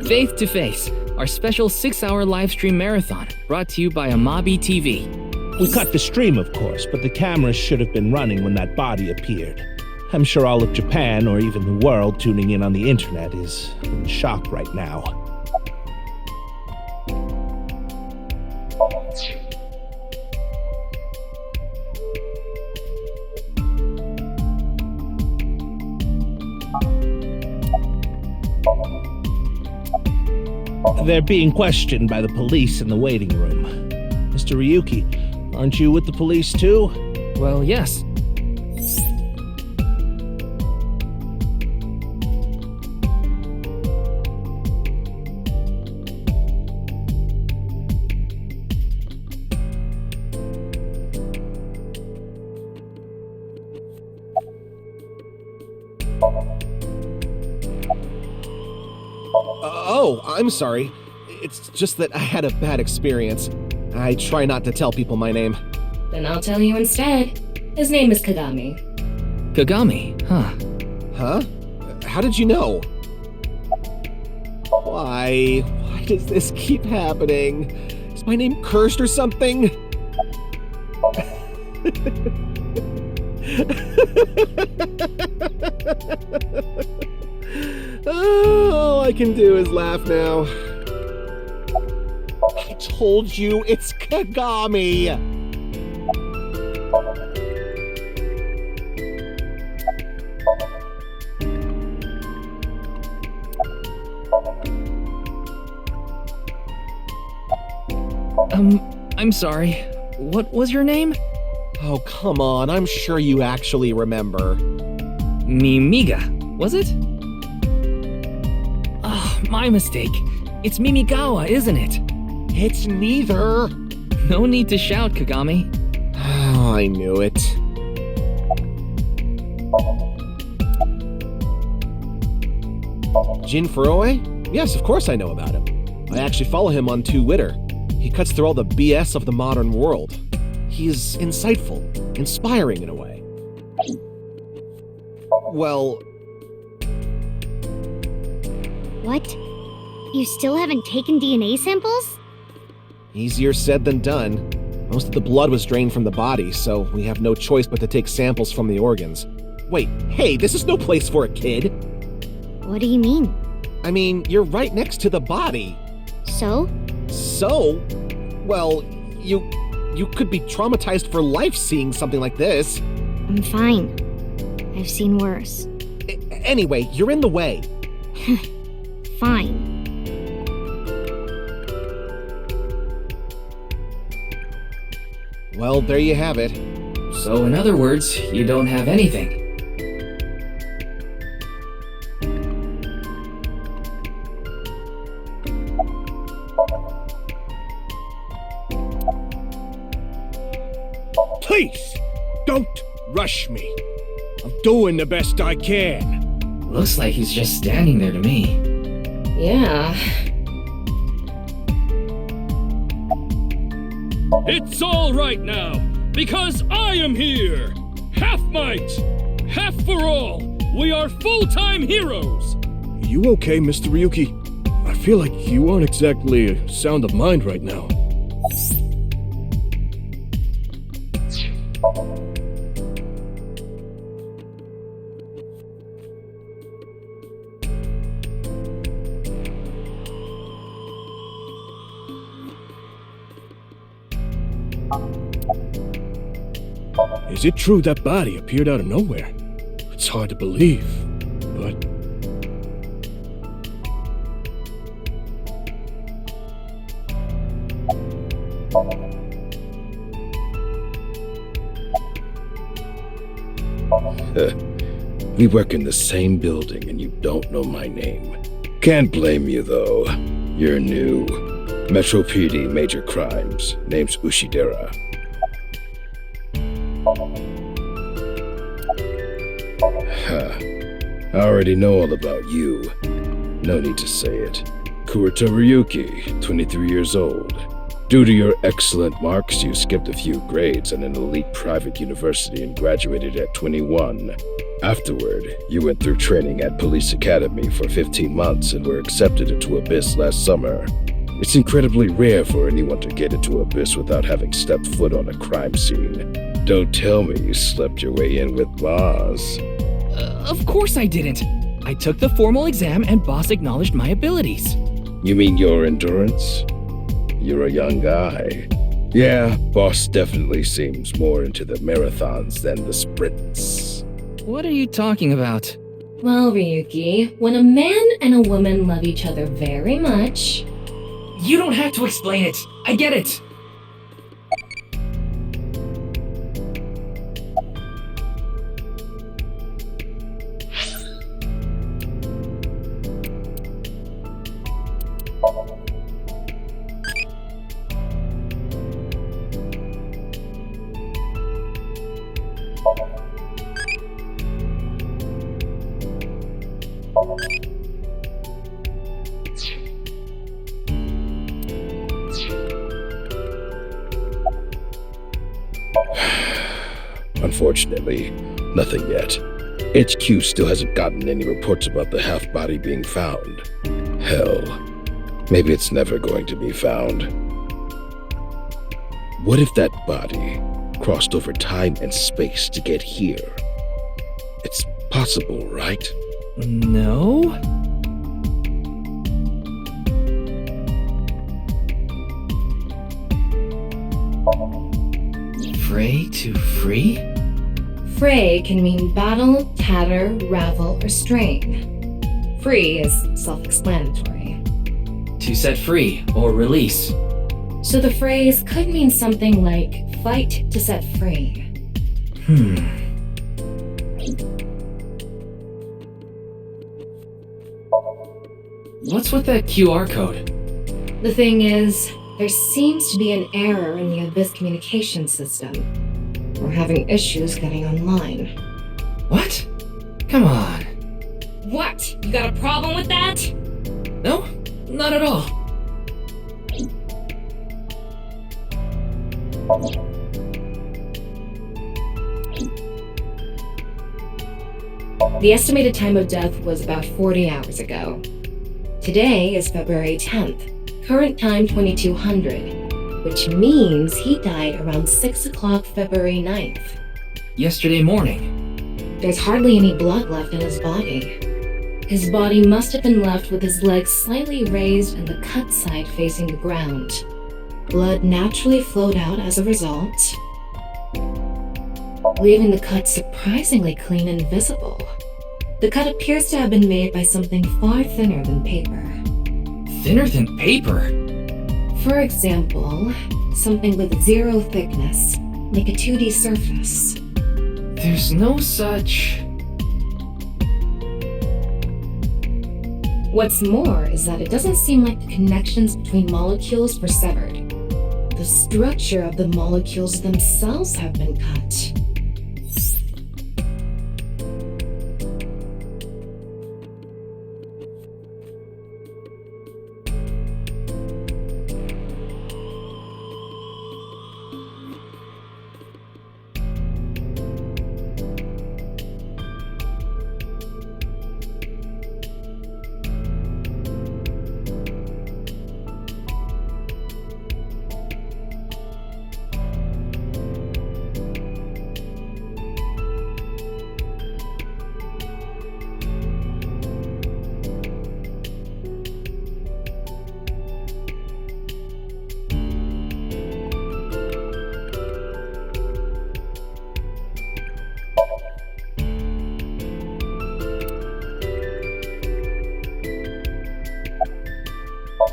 Faith to Face, our special 6-hour live stream marathon, brought to you by Amabi TV. We cut the stream, of course, but the cameras should have been running when that body appeared. I'm sure all of Japan, or even the world tuning in on the internet, is in shock right now. They're being questioned by the police in the waiting room. Mr. Ryuki, aren't you with the police too? Well, yes. Oh, I'm sorry. It's just that I had a bad experience. I try not to tell people my name. Then I'll tell you instead. His name is Kagami. Kagami, huh? Huh? How did you know? Why does this keep happening? Is my name cursed or something? All I can do is laugh now. I told you, it's Kagami! I'm sorry. What was your name? Oh, come on, I'm sure you actually remember. Mimiga, was it? Oh, my mistake. It's Mimigawa, isn't it? It's neither. No need to shout, Kagami. Oh, I knew it. Jin Furue? Yes, of course I know about him. I actually follow him on Twitter. He cuts through all the BS of the modern world. He's insightful, inspiring in a way. Well... What? You still haven't taken DNA samples? Easier said than done. Most of the blood was drained from the body, so we have no choice but to take samples from the organs. Wait, hey, this is no place for a kid. What do you mean? I mean, you're right next to the body. So? So? Well, you could be traumatized for life seeing something like this. I'm fine. I've seen worse. Anyway, you're in the way. Fine. Well, there you have it. So in other words, you don't have anything. Please, don't rush me. I'm doing the best I can. Looks like he's just standing there to me. Yeah. It's all right now, because I am here! Half might! Half for all! We are full-time heroes! You okay, Mr. Ryuki? I feel like you aren't exactly sound of mind right now. Is it true that body appeared out of nowhere? It's hard to believe, but... We work in the same building and you don't know my name. Can't blame you though. You're new. Metro PD, major crimes. Name's Ushidera. I already know all about you. No need to say it. Kurita Ryuki, 23 years old. Due to your excellent marks, you skipped a few grades at an elite private university and graduated at 21. Afterward, you went through training at Police Academy for 15 months and were accepted into Abyss last summer. It's incredibly rare for anyone to get into Abyss without having stepped foot on a crime scene. Don't tell me you slept your way in with Boss. Of course I didn't. I took the formal exam and Boss acknowledged my abilities. You mean your endurance? You're a young guy. Yeah, Boss definitely seems more into the marathons than the sprints. What are you talking about? Well, Ryuki, when a man and a woman love each other very much... You don't have to explain it. I get it. Unfortunately, nothing yet. HQ still hasn't gotten any reports about the half-body being found. Hell, maybe it's never going to be found. What if that body crossed over time and space to get here? It's possible, right? No? Fray to free? Fray can mean battle, tatter, ravel, or strain. Free is self-explanatory. To set free or release. So the phrase could mean something like fight to set free. What's with that QR code? The thing is, there seems to be an error in the Abyss communication system. We're having issues getting online. What? Come on. What? You got a problem with that? No, not at all. The estimated time of death was about 40 hours ago. Today is February 10th, current time 2200, which means he died around 6 o'clock February 9th. Yesterday morning. There's hardly any blood left in his body. His body must have been left with his legs slightly raised and the cut side facing the ground. Blood naturally flowed out as a result, leaving the cut surprisingly clean and visible. The cut appears to have been made by something far thinner than paper. Thinner than paper? For example, something with zero thickness, like a 2D surface. There's no such... What's more is that it doesn't seem like the connections between molecules were severed. The structure of the molecules themselves have been cut.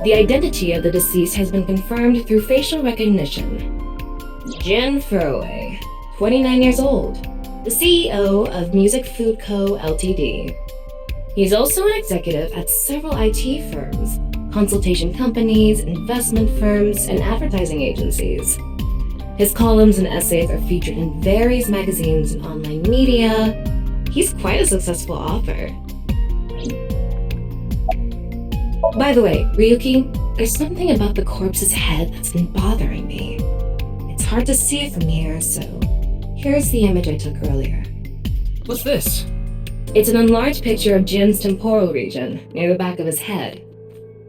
The identity of the deceased has been confirmed through facial recognition. Jin Furway, 29 years old, the CEO of Music Food Co. Ltd. He's also an executive at several IT firms, consultation companies, investment firms, and advertising agencies. His columns and essays are featured in various magazines and online media. He's quite a successful author. By the way, Ryuki, there's something about the corpse's head that's been bothering me. It's hard to see from here, so here's the image I took earlier. What's this? It's an enlarged picture of Jin's temporal region, near the back of his head.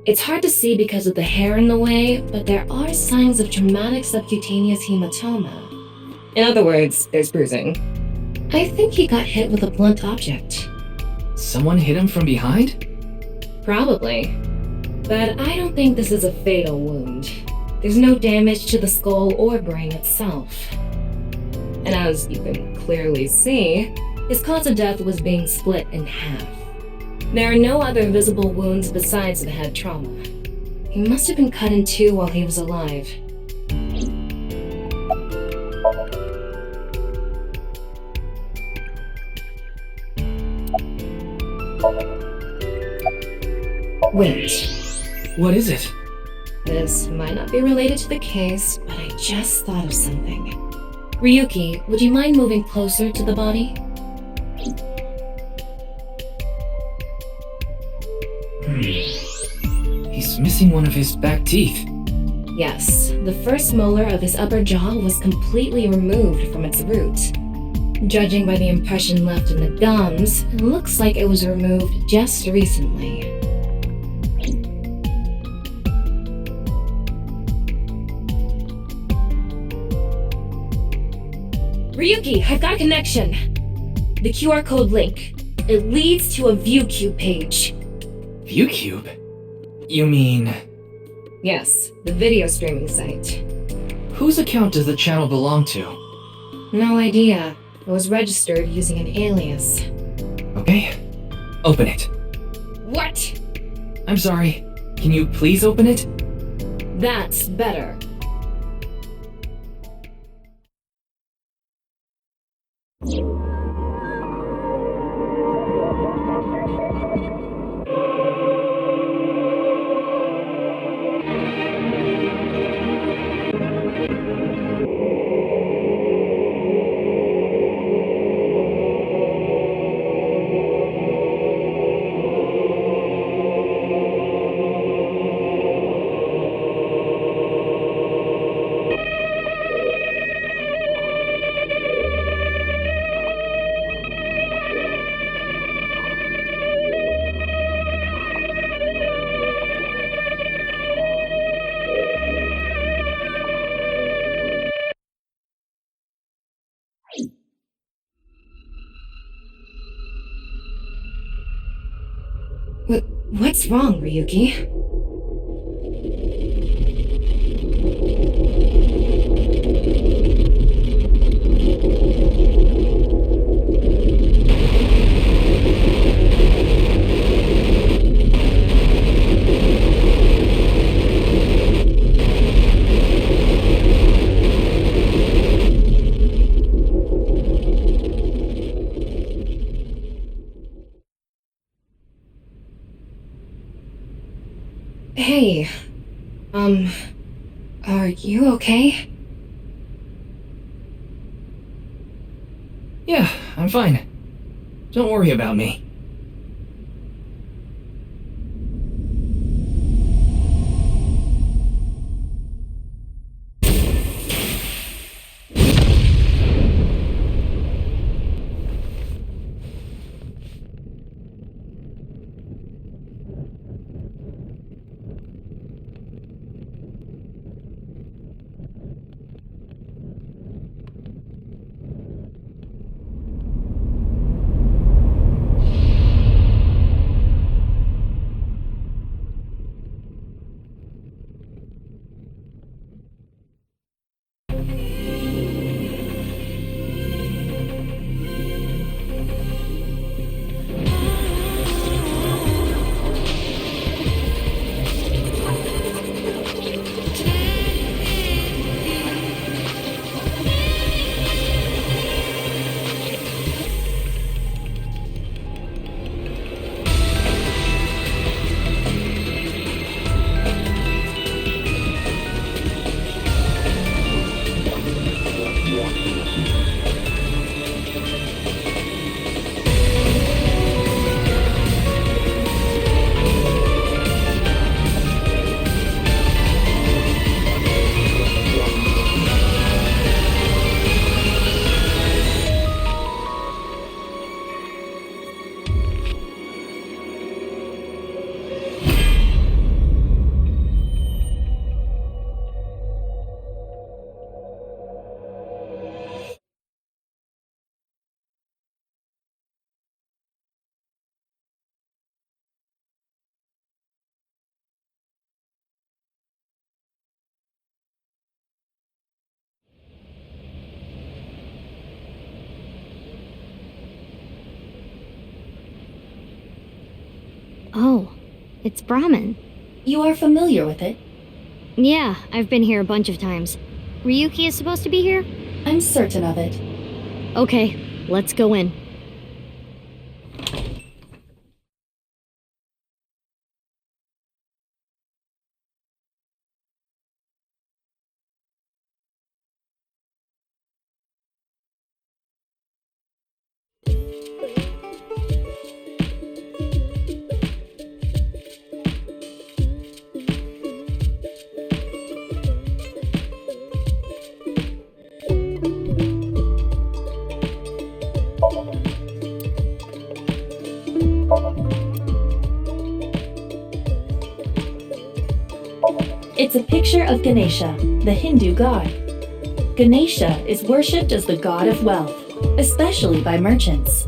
It's hard to see because of the hair in the way, but there are signs of traumatic subcutaneous hematoma. In other words, there's bruising. I think he got hit with a blunt object. Someone hit him from behind? Probably. But I don't think this is a fatal wound. There's no damage to the skull or brain itself. And as you can clearly see, his cause of death was being split in half. There are no other visible wounds besides the head trauma. He must have been cut in two while he was alive. Wait. What is it? This might not be related to the case, but I just thought of something. Ryuki, would you mind moving closer to the body? He's missing one of his back teeth. Yes, the first molar of his upper jaw was completely removed from its root. Judging by the impression left in the gums, it looks like it was removed just recently. Ryuki, I've got a connection! The QR code link. It leads to a ViewCube page. ViewCube? You mean... Yes, the video streaming site. Whose account does the channel belong to? No idea. It was registered using an alias. Okay. Open it. What? I'm sorry. Can you please open it? That's better. What's wrong, Ryuki? Hey, are you okay? Yeah, I'm fine. Don't worry about me. Oh, it's Brahmin. You are familiar with it? Yeah, I've been here a bunch of times. Ryuki is supposed to be here? I'm certain of it. Okay, let's go in. It's a picture of Ganesha, the Hindu god. Ganesha is worshipped as the god of wealth, especially by merchants.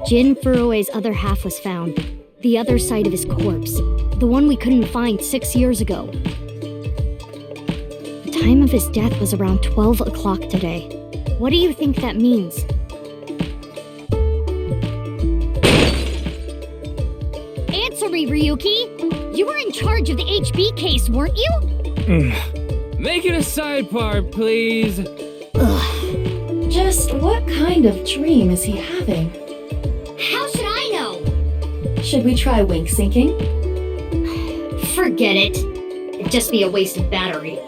Jin Furue's other half was found. The other side of his corpse. The one we couldn't find 6 years ago. The time of his death was around 12 o'clock today. What do you think that means? Answer me, Ryuki! You were in charge of the HB case, weren't you? Make it a sidebar, please. Ugh. Just what kind of dream is he having? How should I know? Should we try wink syncing? Forget it. It'd just be a wasted battery.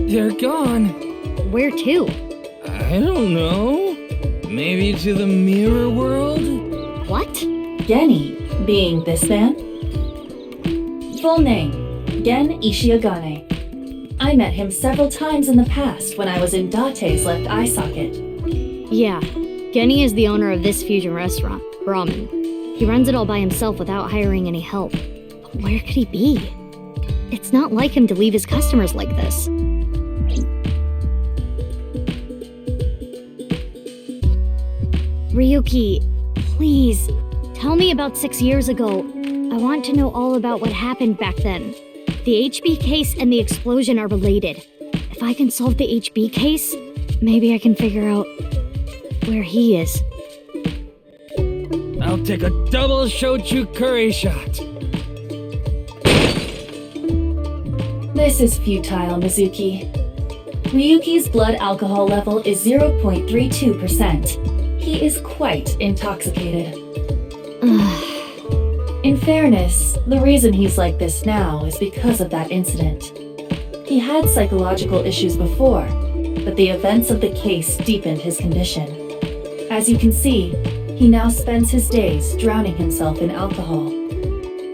They're gone. Where to? I don't know. Maybe to the mirror world? What? Geni, being this man? Full name, Gen Ishiagane. I met him several times in the past when I was in Date's left eye socket. Yeah, Geni is the owner of this fusion restaurant, Brahmin. He runs it all by himself without hiring any help. But where could he be? It's not like him to leave his customers like this. Ryuki, please, tell me about 6 years ago. I want to know all about what happened back then. The HB case and the explosion are related. If I can solve the HB case, maybe I can figure out where he is. I'll take a double shochu curry shot. This is futile, Mizuki. Ryuki's blood alcohol level is 0.32%. He is quite intoxicated. In fairness, the reason he's like this now is because of that incident. He had psychological issues before, but the events of the case deepened his condition. As you can see, he now spends his days drowning himself in alcohol.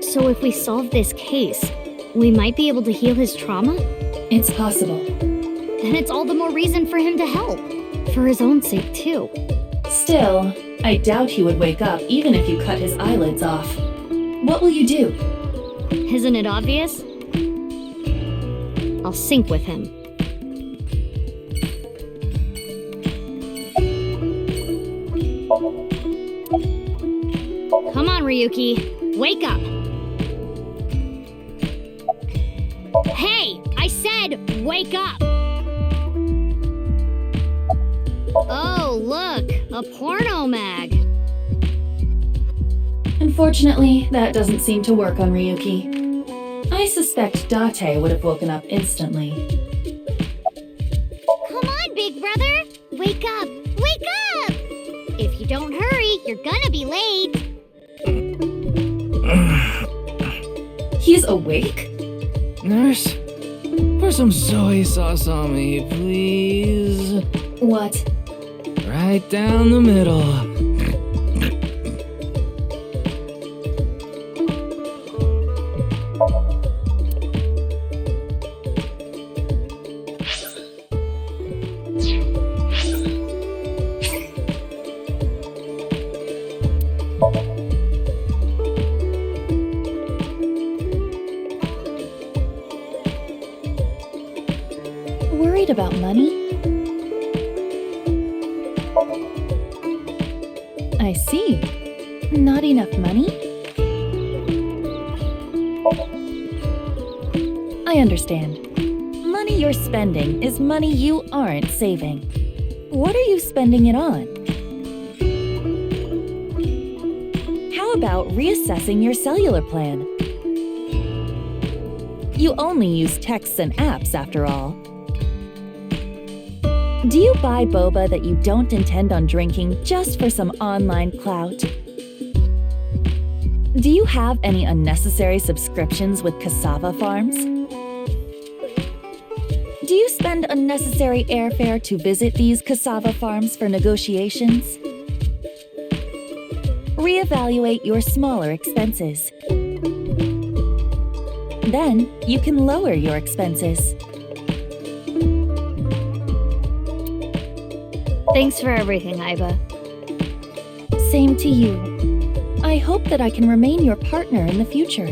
So if we solve this case, we might be able to heal his trauma? It's possible. Then it's all the more reason for him to help. For his own sake, too. Still, I doubt he would wake up even if you cut his eyelids off. What will you do? Isn't it obvious? I'll sync with him. Come on, Ryuki. Wake up! Hey! I said wake up! Oh, look! A porno mag! Unfortunately, that doesn't seem to work on Ryuki. I suspect Date would have woken up instantly. Come on, big brother! Wake up! Wake up! If you don't hurry, you're gonna be late. He's awake? Nurse, pour some soy sauce on me, please. What? Right down the middle. Worried about money? I see. Not enough money? I understand. Money you're spending is money you aren't saving. What are you spending it on? How about reassessing your cellular plan? You only use texts and apps after all. Do you buy boba that you don't intend on drinking just for some online clout? Do you have any unnecessary subscriptions with cassava farms? Do you spend unnecessary airfare to visit these cassava farms for negotiations? Reevaluate your smaller expenses. Then you can lower your expenses. Thanks for everything, Aiba. Same to you. I hope that I can remain your partner in the future.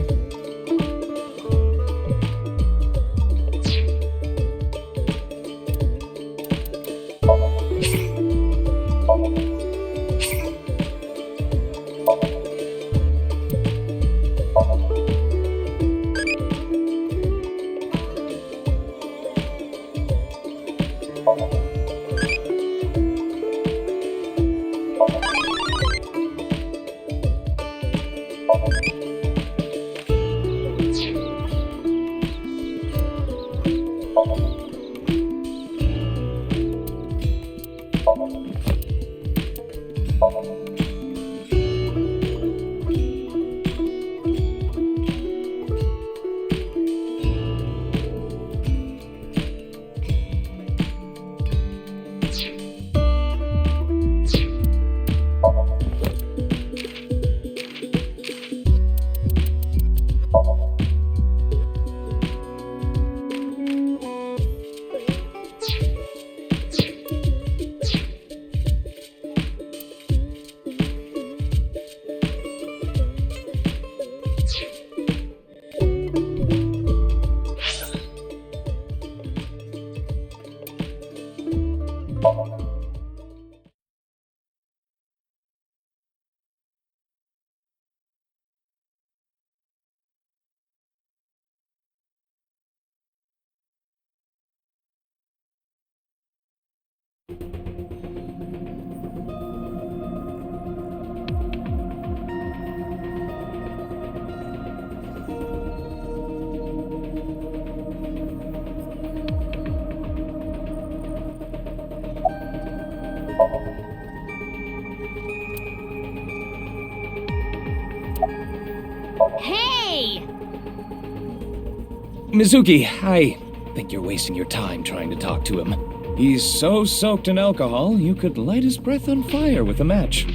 Mizuki, I think you're wasting your time trying to talk to him. He's so soaked in alcohol, you could light his breath on fire with a match.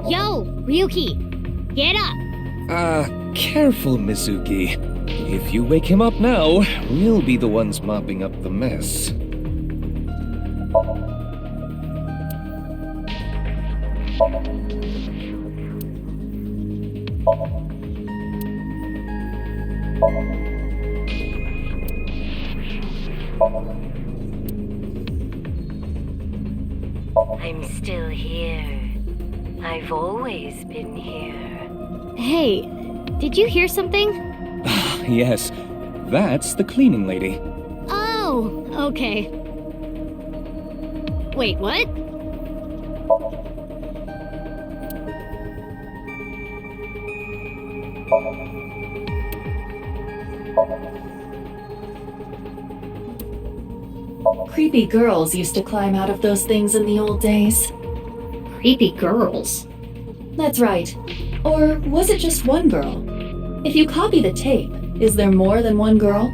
Yo, Ryuki, get up! Careful, Mizuki. If you wake him up now, we'll be the ones mopping up the mess. I'm still here. I've always been here. Hey, did you hear something? Yes, that's the cleaning lady. Oh, okay. Wait, what? Creepy girls used to climb out of those things in the old days. Creepy girls? That's right. Or was it just one girl? If you copy the tape, is there more than one girl?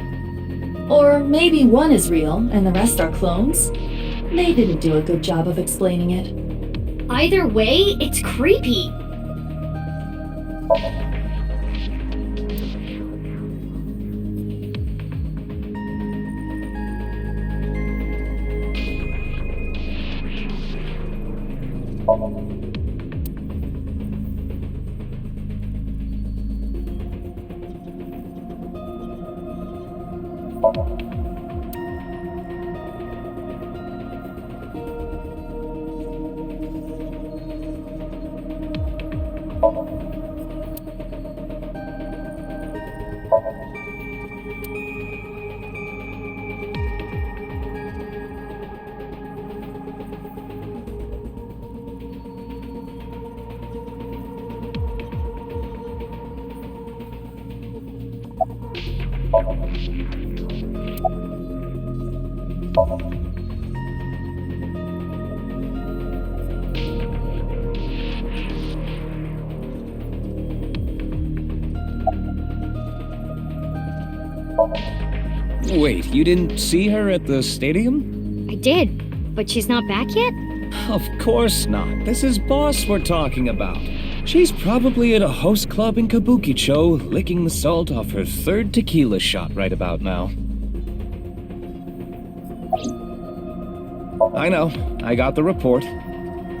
Or maybe one is real and the rest are clones? They didn't do a good job of explaining it. Either way, it's creepy. Wait, you didn't see her at the stadium? I did, but she's not back yet? Of course not. This is Boss we're talking about. She's probably at a host club in Kabukicho, licking the salt off her third tequila shot right about now. I know. I got the report.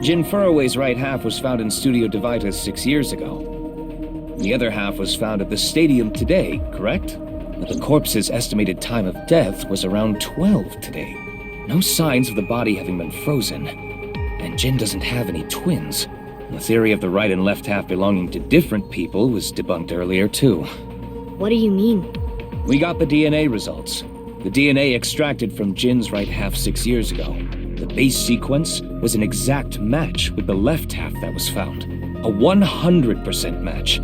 Jin Furroway's right half was found in Studio Divitas 6 years ago. The other half was found at the stadium today, correct? But the corpse's estimated time of death was around 12 today. No signs of the body having been frozen. And Jin doesn't have any twins. The theory of the right and left half belonging to different people was debunked earlier, too. What do you mean? We got the DNA results. The DNA extracted from Jin's right half 6 years ago. The base sequence was an exact match with the left half that was found. A 100% match.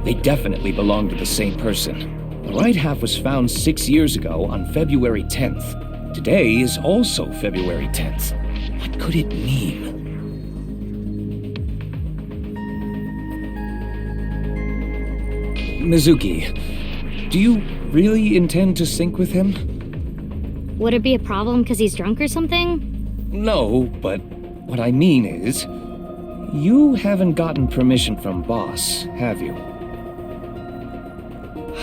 They definitely belong to the same person. The right half was found 6 years ago on February 10th. Today is also February 10th. What could it mean? Mizuki, do you really intend to sync with him? Would it be a problem because he's drunk or something? No, but what I mean is, you haven't gotten permission from Boss, have you?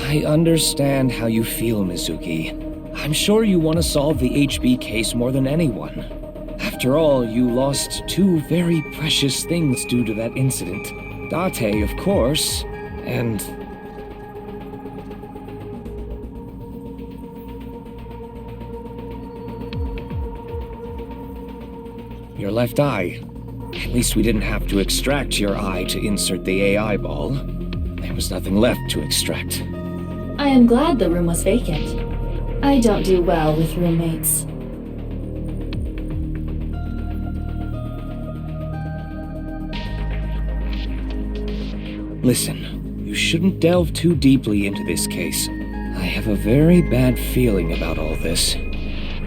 I understand how you feel, Mizuki. I'm sure you want to solve the HB case more than anyone. After all, you lost two very precious things due to that incident. Date, of course, and... your left eye. At least we didn't have to extract your eye to insert the AI ball. There was nothing left to extract. I am glad the room was vacant. I don't do well with roommates. Listen, you shouldn't delve too deeply into this case. I have a very bad feeling about all this.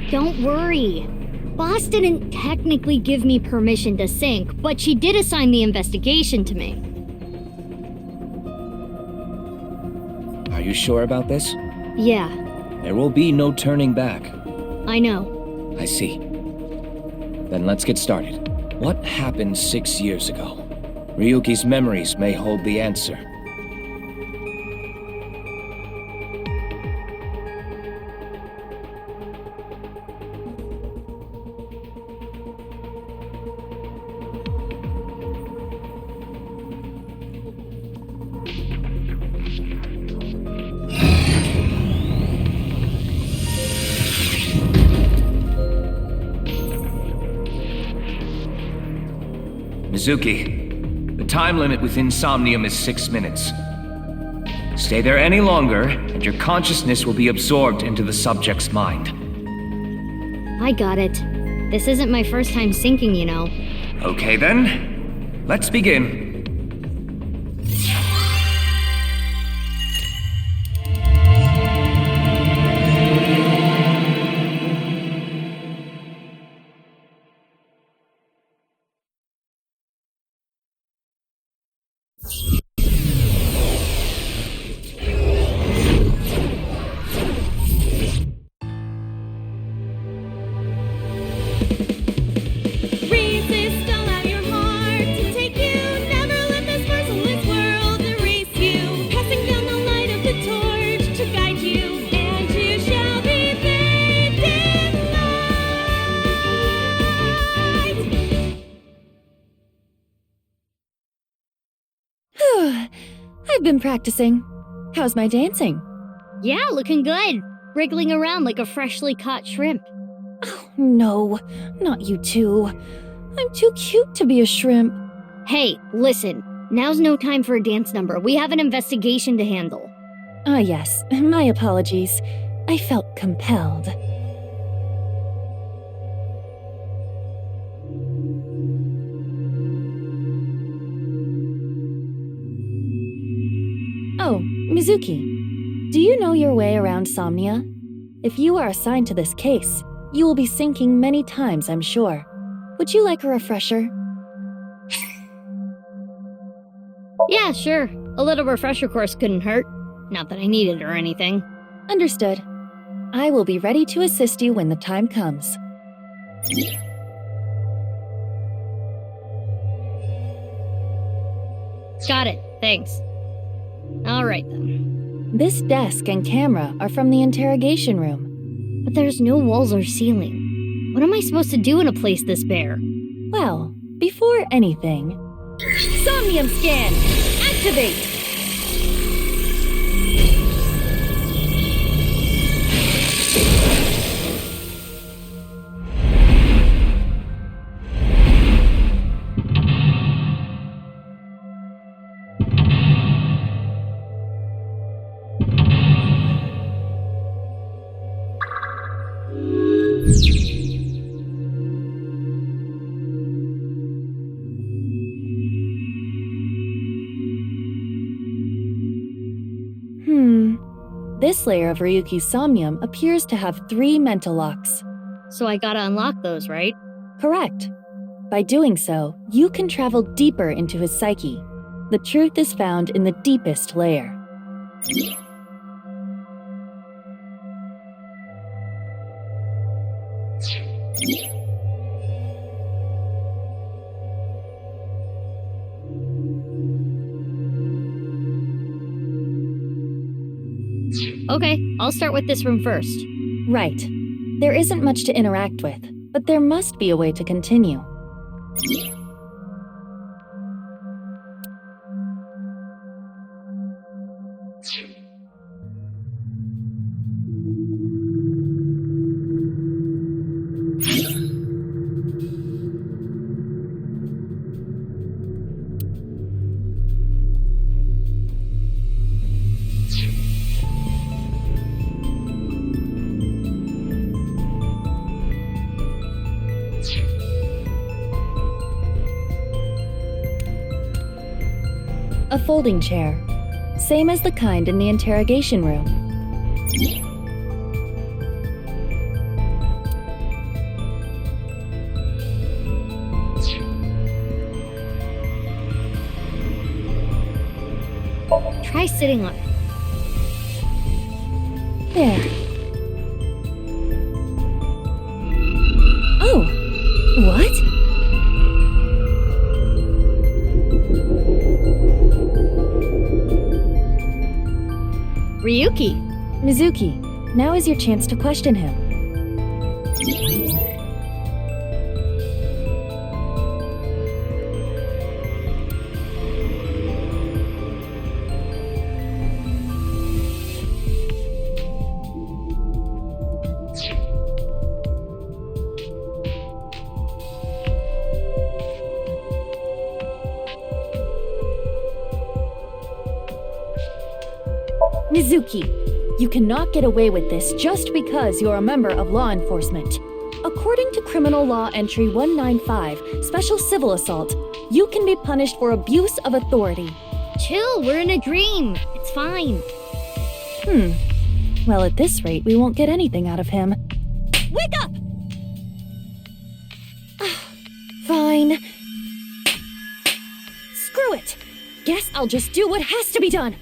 Don't worry. Boss didn't technically give me permission to sync, but she did assign the investigation to me. Are you sure about this? Yeah, There will be no turning back. I know. I see. Then let's get started. What happened 6 years ago? Ryuki's memories may hold the answer. Mizuki, the time limit within Somnium is 6 minutes. Stay there any longer, and your consciousness will be absorbed into the subject's mind. I got it. This isn't my first time sinking, you know. Okay then, let's begin. I've been practicing. How's my dancing? Yeah, looking good. Wriggling around like a freshly caught shrimp. Oh, no, not you too. I'm too cute to be a shrimp. Hey, listen. Now's no time for a dance number. We have an investigation to handle. Ah, yes. My apologies. I felt compelled. Oh, Mizuki. Do you know your way around Somnia? If you are assigned to this case, you will be sinking many times, I'm sure. Would you like a refresher? Yeah, sure. A little refresher course couldn't hurt. Not that I need it or anything. Understood. I will be ready to assist you when the time comes. Got it. Thanks. All right, then. This desk and camera are from the interrogation room. But there's no walls or ceiling. What am I supposed to do in a place this bare? Well, before anything... Somnium scan! Activate! This layer of Ryuki's somnium appears to have 3 mental locks. So I gotta unlock those, right? Correct. By doing so, you can travel deeper into his psyche. The truth is found in the deepest layer. Okay, I'll start with this room first. Right. There isn't much to interact with, but there must be a way to continue. A folding chair, same as the kind in the interrogation room. Try sitting on it. There. Oh, what? Ryuki. Mizuki, now is your chance to question him. Mizuki, you cannot get away with this just because you're a member of law enforcement. According to Criminal Law Entry 195, Special Civil Assault, you can be punished for abuse of authority. Chill, we're in a dream. It's fine. Well, at this rate, we won't get anything out of him. Wake up! Fine. Screw it! Guess I'll just do what has to be done.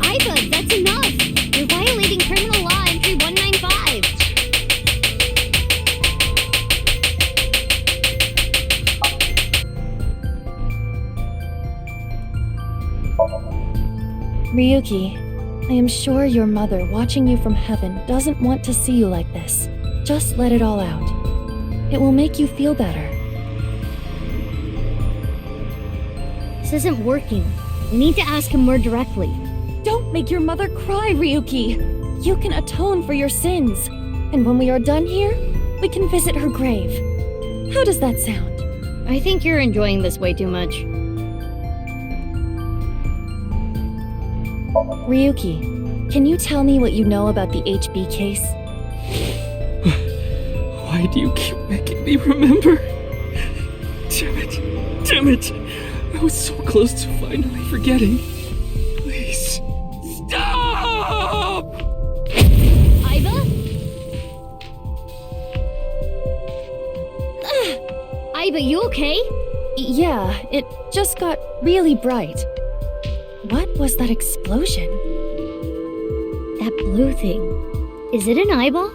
Iva, that's enough! You're violating Criminal Law Entry 195. Ryuki, I am sure your mother, watching you from heaven, doesn't want to see you like this. Just let it all out. It will make you feel better. This isn't working. We need to ask him more directly. Don't make your mother cry, Ryuki! You can atone for your sins. And when we are done here, we can visit her grave. How does that sound? I think you're enjoying this way too much. Ryuki, can you tell me what you know about the HB case? Why do you keep making me remember? Damn it. Damn it. I was so close to finally forgetting. Please. Stop! Iva? Iva, you okay? Yeah, it just got really bright. What was that explosion? That blue thing. Is it an eyeball?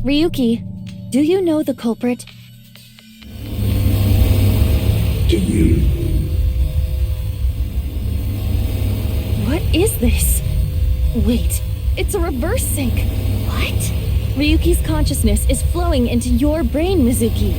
Ryuki, do you know the culprit? Do you? What is this? Wait, it's a reverse sync. What? Ryuki's consciousness is flowing into your brain, Mizuki.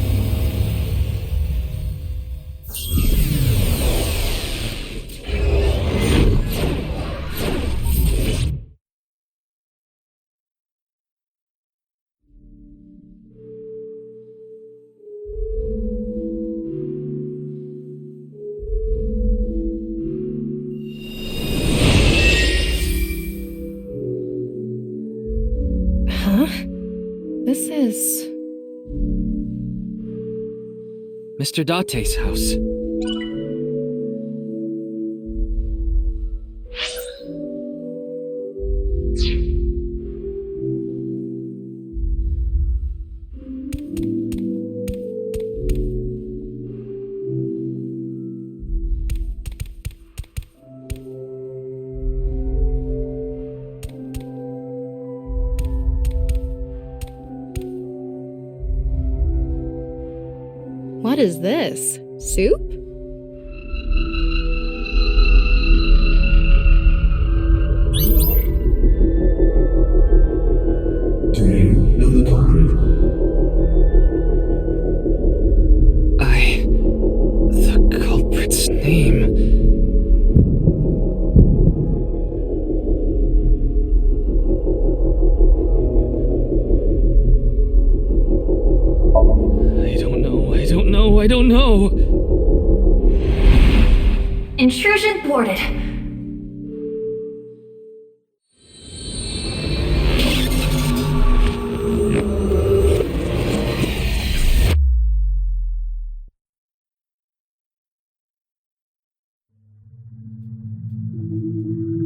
This is Mr. Date's house. What is this? Soup? Do you know the culprit? The culprit's name. I don't know. Intrusion thwarted.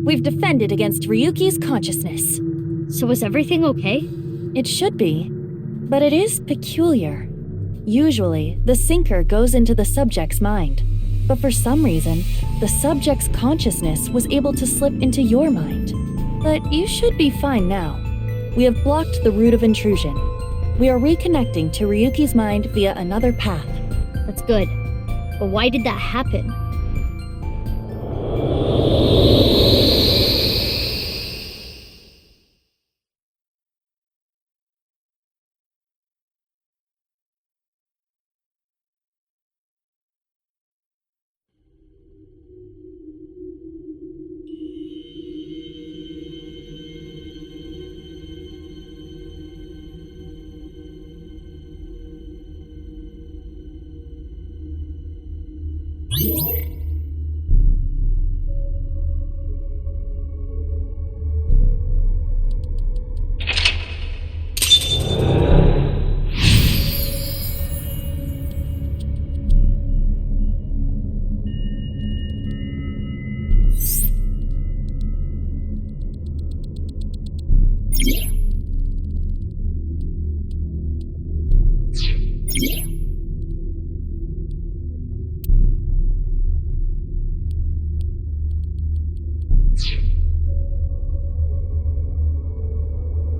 We've defended against Ryuki's consciousness. So is everything okay? It should be, but it is peculiar. Usually, the sinker goes into the subject's mind, but for some reason, the subject's consciousness was able to slip into your mind. But you should be fine now. We have blocked the route of intrusion. We are reconnecting to Ryuki's mind via another path. That's good. But why did that happen?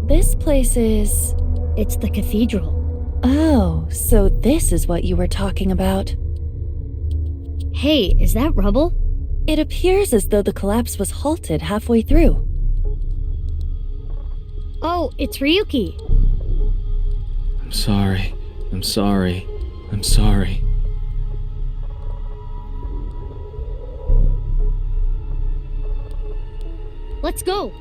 This place is... It's the cathedral. Oh, so this is what you were talking about. Hey, is that rubble? It appears as though the collapse was halted halfway through. Oh, it's Ryuki. I'm sorry. I'm sorry. I'm sorry. Let's go.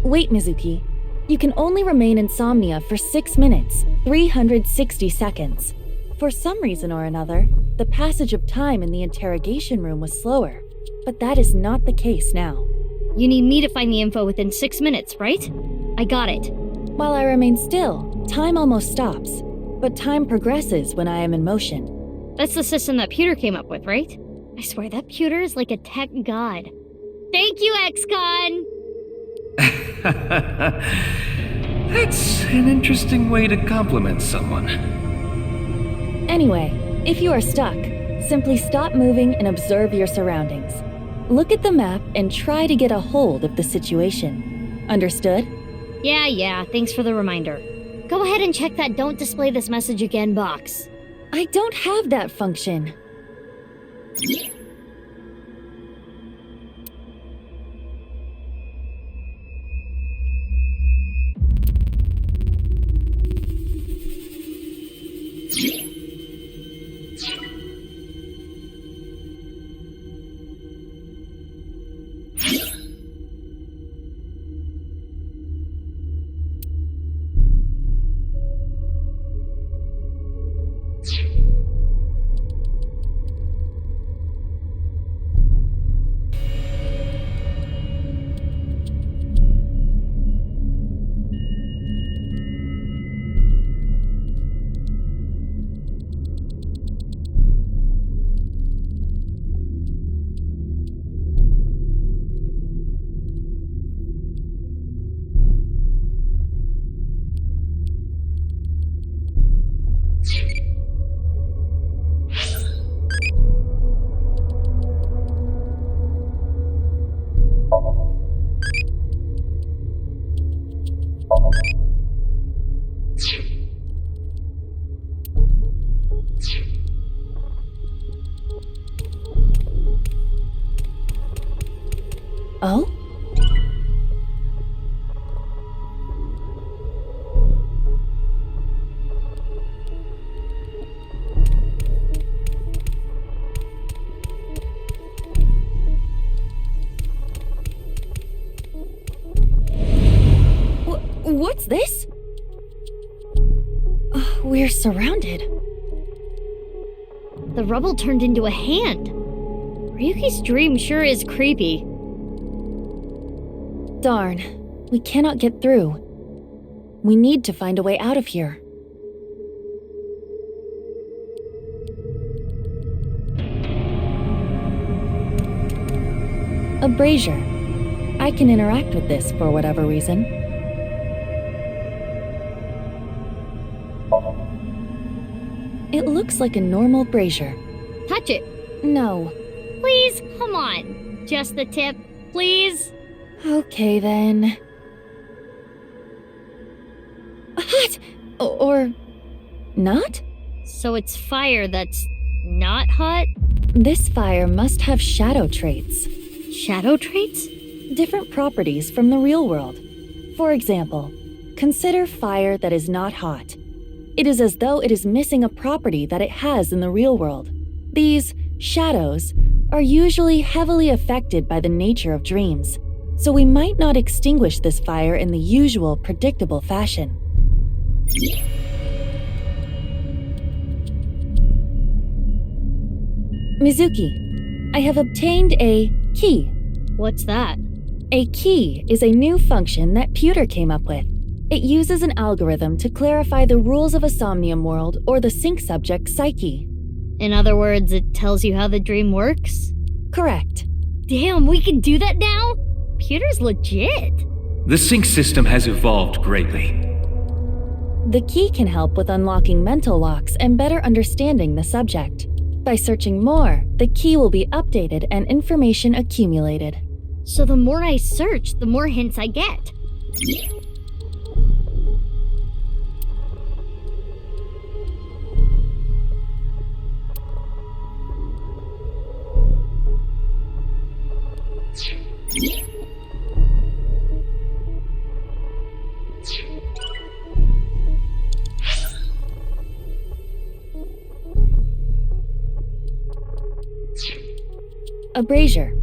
Wait, Mizuki. You can only remain insomnia for 6 minutes, 360 seconds. For some reason or another, the passage of time in the interrogation room was slower, but that is not the case now. You need me to find the info within 6 minutes, right? I got it. While I remain still, time almost stops, but time progresses when I am in motion. That's the system that Pewter came up with, right? I swear that Pewter is like a tech god. Thank you, XCon! That's an interesting way to compliment someone. Anyway, if you are stuck, simply stop moving and observe your surroundings. Look at the map and try to get a hold of the situation. Understood? Yeah, thanks for the reminder. Go ahead and check that "Don't display this message again" box. I don't have that function. Oh? What's this? We're surrounded. The rubble turned into a hand. Ryuki's dream sure is creepy. Darn, we cannot get through. We need to find a way out of here. A brazier. I can interact with this for whatever reason. It looks like a normal brazier. Touch it. No. Please, come on. Just the tip, please. Okay then. Hot! Or not? So it's fire that's not hot? This fire must have shadow traits. Shadow traits? Different properties from the real world. For example, consider fire that is not hot. It is as though it is missing a property that it has in the real world. These shadows are usually heavily affected by the nature of dreams, so we might not extinguish this fire in the usual predictable fashion. Mizuki, I have obtained a key. What's that? A key is a new function that Pewter came up with. It uses an algorithm to clarify the rules of a Somnium world or the sync subject's psyche. In other words, it tells you how the dream works? Correct. Damn, we can do that now? Pewter's legit. The sync system has evolved greatly. The key can help with unlocking mental locks and better understanding the subject. By searching more, the key will be updated and information accumulated. So the more I search, the more hints I get. A brazier.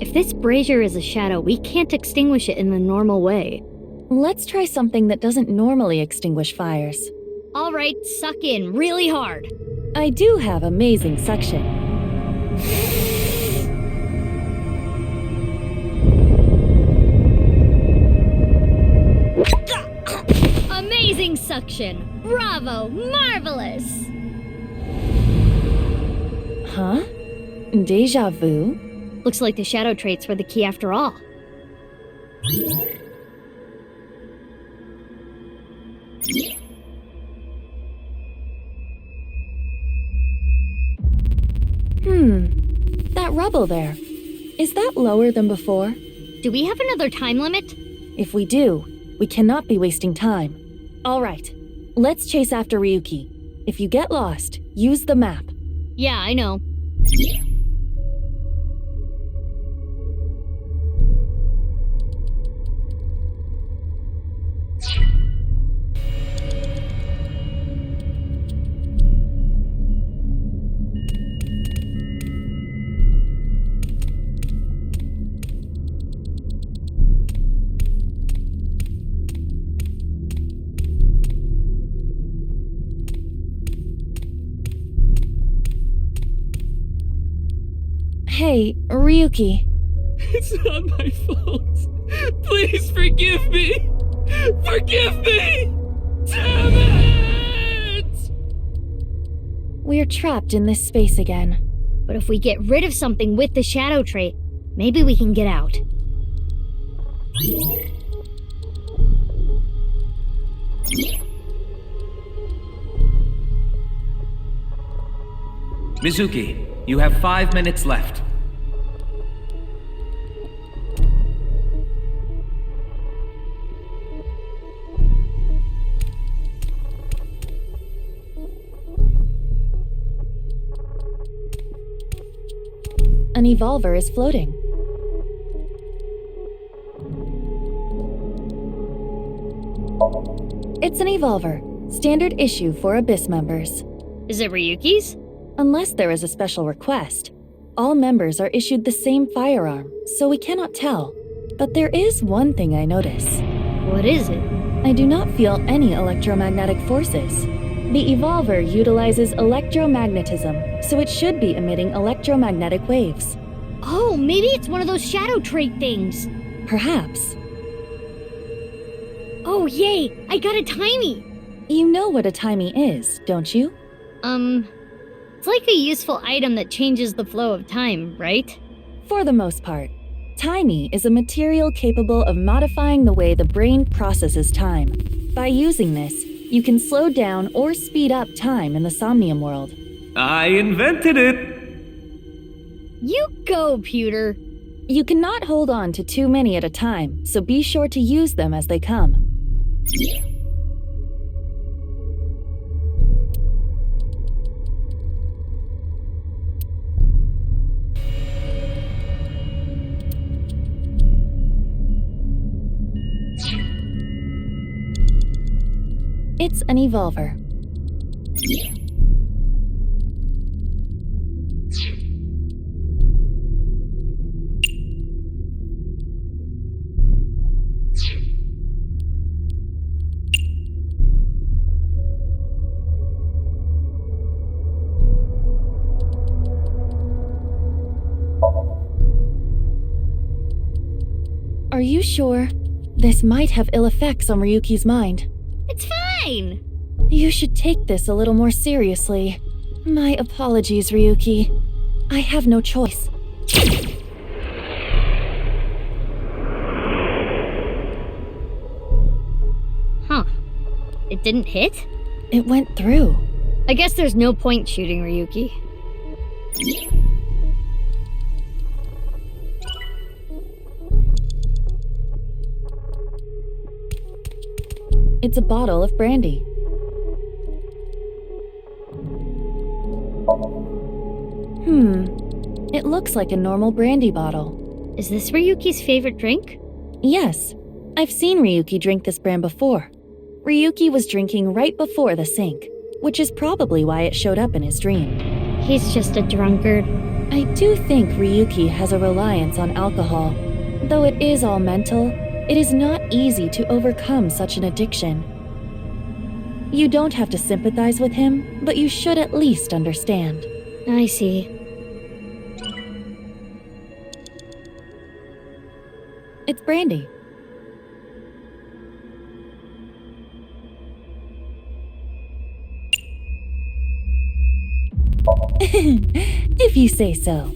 If this brazier is a shadow, we can't extinguish it in the normal way. Let's try something that doesn't normally extinguish fires. All right, suck in really hard. I do have amazing suction. Amazing suction! Bravo! Marvelous! Huh? Deja vu? Looks like the shadow traits were the key after all. That rubble there. Is that lower than before? Do we have another time limit? If we do, we cannot be wasting time. All right, let's chase after Ryuki. If you get lost, use the map. Yeah, I know. Hey, Ryuki. It's not my fault. Please forgive me. Forgive me! Damn it! We're trapped in this space again. But if we get rid of something with the shadow trait, maybe we can get out. Mizuki, you have 5 minutes left. An evolver is floating. It's an evolver, standard issue for Abyss members. Is it Ryuki's? Unless there is a special request. All members are issued the same firearm, so we cannot tell. But there is one thing I notice. What is it? I do not feel any electromagnetic forces. The evolver utilizes electromagnetism, so it should be emitting electromagnetic waves. Oh, maybe it's one of those shadow trait things. Perhaps. Oh, yay! I got a timey! You know what a timey is, don't you? It's like a useful item that changes the flow of time, right? For the most part. Tiny is a material capable of modifying the way the brain processes time. By using this, you can slow down or speed up time in the Somnium world. I invented it! You go, Pewter. You cannot hold on to too many at a time, so be sure to use them as they come. It's an evolver. Are you sure? This might have ill effects on Ryuki's mind. It's fine! You should take this a little more seriously. My apologies, Ryuki. I have no choice. Huh. It didn't hit? It went through. I guess there's no point shooting Ryuki. It's a bottle of brandy. It looks like a normal brandy bottle. Is this Ryuki's favorite drink? Yes. I've seen Ryuki drink this brand before. Ryuki was drinking right before the sink, which is probably why it showed up in his dream. He's just a drunkard. I do think Ryuki has a reliance on alcohol. Though it is all mental, it is not easy to overcome such an addiction. You don't have to sympathize with him, but you should at least understand. I see. It's brandy. If you say so.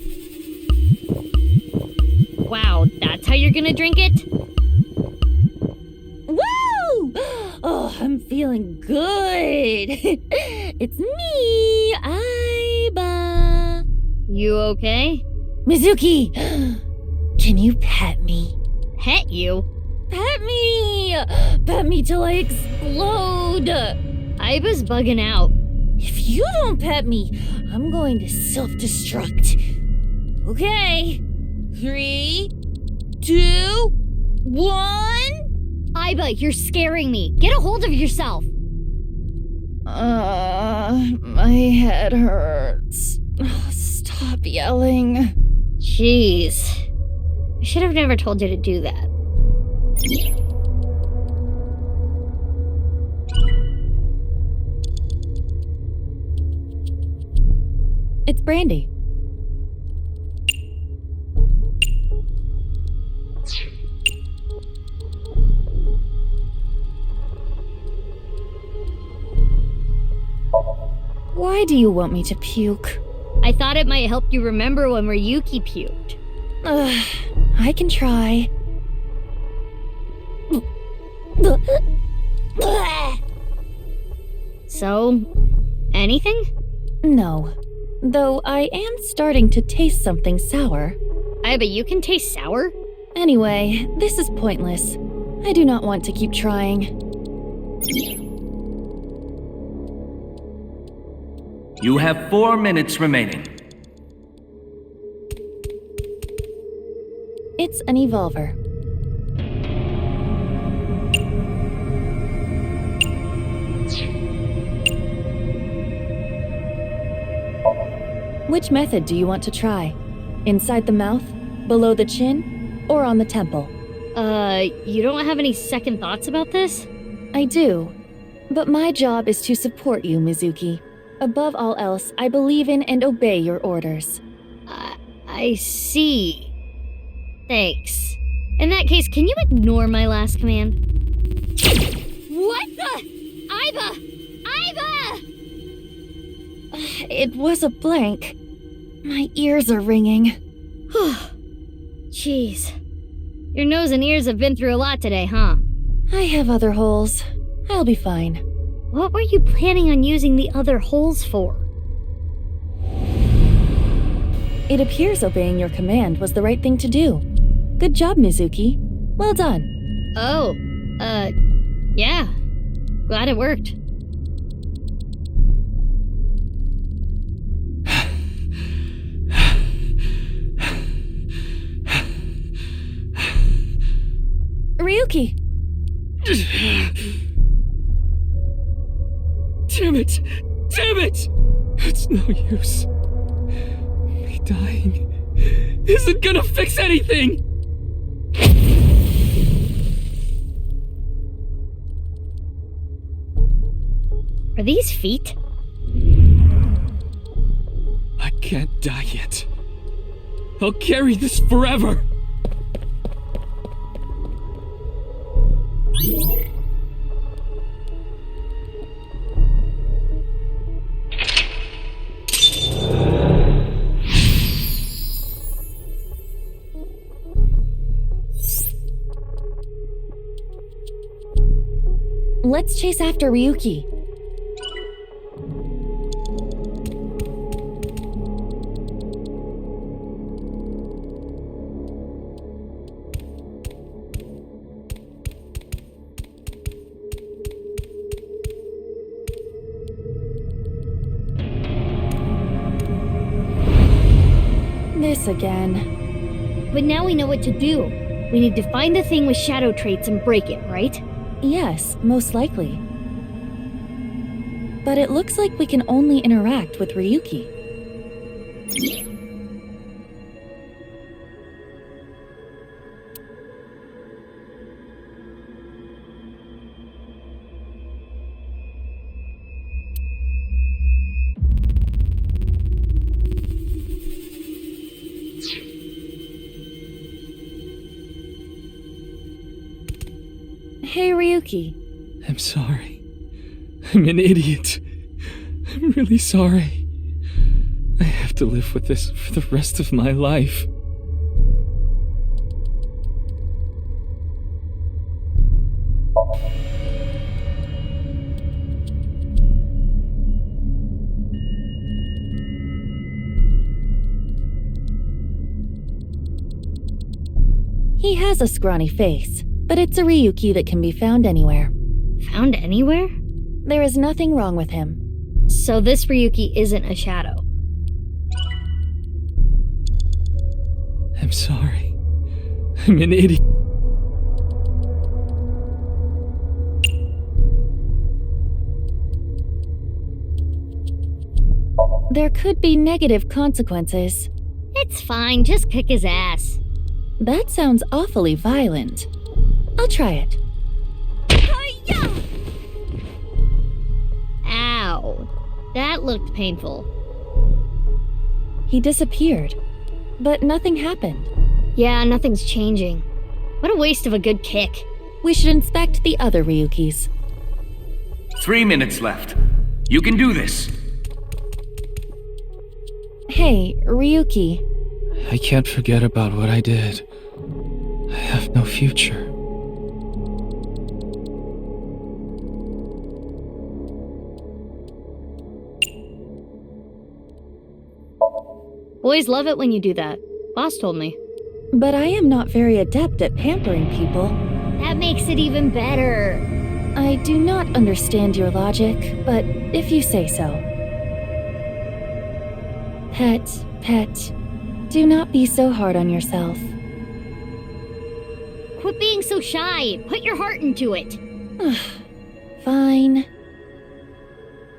Wow, that's how you're gonna drink it? Woo! Oh, I'm feeling good. It's me, Aiba. You okay? Mizuki, can you pet me? Pet you? Pet me! Pet me till I explode! Aiba's bugging out. If you don't pet me, I'm going to self-destruct. Okay. 3, 2, 1... Aiba, you're scaring me. Get a hold of yourself. My head hurts. Stop yelling. Jeez. I should have never told you to do that. It's brandy. Why do you want me to puke? I thought it might help you remember when Ryuki puked. I can try. So, anything? No. Though I am starting to taste something sour. Aiba, you can taste sour? Anyway, this is pointless. I do not want to keep trying. You have 4 minutes remaining. It's an evolver. Which method do you want to try? Inside the mouth, below the chin, or on the temple? You don't have any second thoughts about this? I do. But my job is to support you, Mizuki. Above all else, I believe in and obey your orders. I see. Thanks. In that case, can you ignore my last command? What the? Aiba! Aiba! It was a blank. My ears are ringing. Jeez. Your nose and ears have been through a lot today, huh? I have other holes. I'll be fine. What were you planning on using the other holes for? It appears obeying your command was the right thing to do. Good job, Mizuki. Well done. Oh, yeah. Glad it worked. Ryuki! Damn it! Damn it! It's no use. Me dying isn't gonna fix anything! Are these feet? I can't die yet. I'll carry this forever! Let's chase after Ryuki. This again. But now we know what to do. We need to find the thing with shadow traits and break it, right? Yes, most likely. But it looks like we can only interact with Ryuki. Hey, Ryuki. I'm sorry. I'm an idiot. I'm really sorry. I have to live with this for the rest of my life. He has a scrawny face, but it's a Ryuki that can be found anywhere. Found anywhere? There is nothing wrong with him. So this Ryuki isn't a shadow. I'm sorry. I'm an idiot. There could be negative consequences. It's fine, just kick his ass. That sounds awfully violent. I'll try it. Ow. That looked painful. He disappeared, but nothing happened. Yeah, nothing's changing. What a waste of a good kick. We should inspect the other Ryukis. 3 minutes left. You can do this. Hey, Ryuki. I can't forget about what I did. I have no future. Boys love it when you do that. Boss told me. But I am not very adept at pampering people. That makes it even better. I do not understand your logic, but if you say so. Pet, do not be so hard on yourself. Quit being so shy. Put your heart into it. Fine.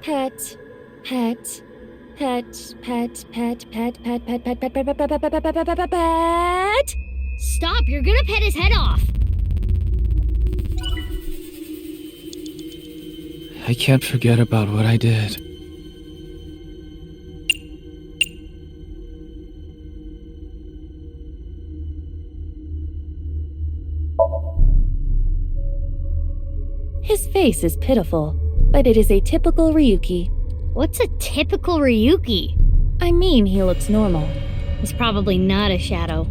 Pet. Stop, you're gonna pet his head off. I can't forget about what I did. His face is pitiful, but it is a typical Ryuki. What's a typical Ryuki? I mean, he looks normal. He's probably not a shadow.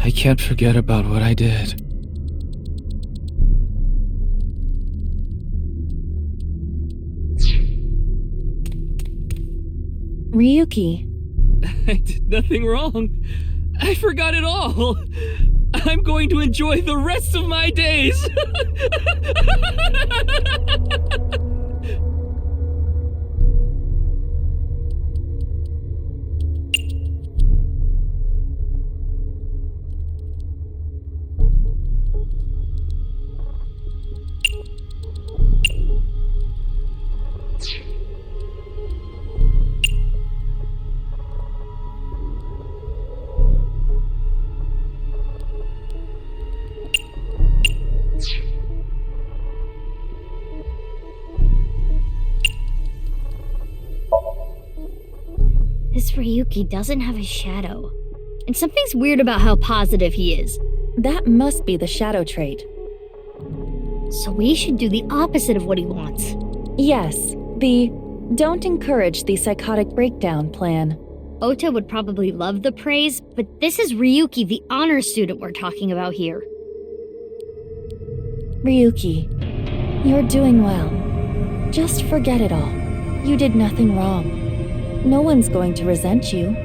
I can't forget about what I did. Ryuki. I did nothing wrong. I forgot it all. I'm going to enjoy the rest of my days. This Ryuki doesn't have a shadow. And something's weird about how positive he is. That must be the shadow trait. So we should do the opposite of what he wants. Yes, the don't encourage the psychotic breakdown plan. Ota would probably love the praise, but this is Ryuki, the honor student we're talking about here. Ryuki, you're doing well. Just forget it all. You did nothing wrong. No one's going to resent you.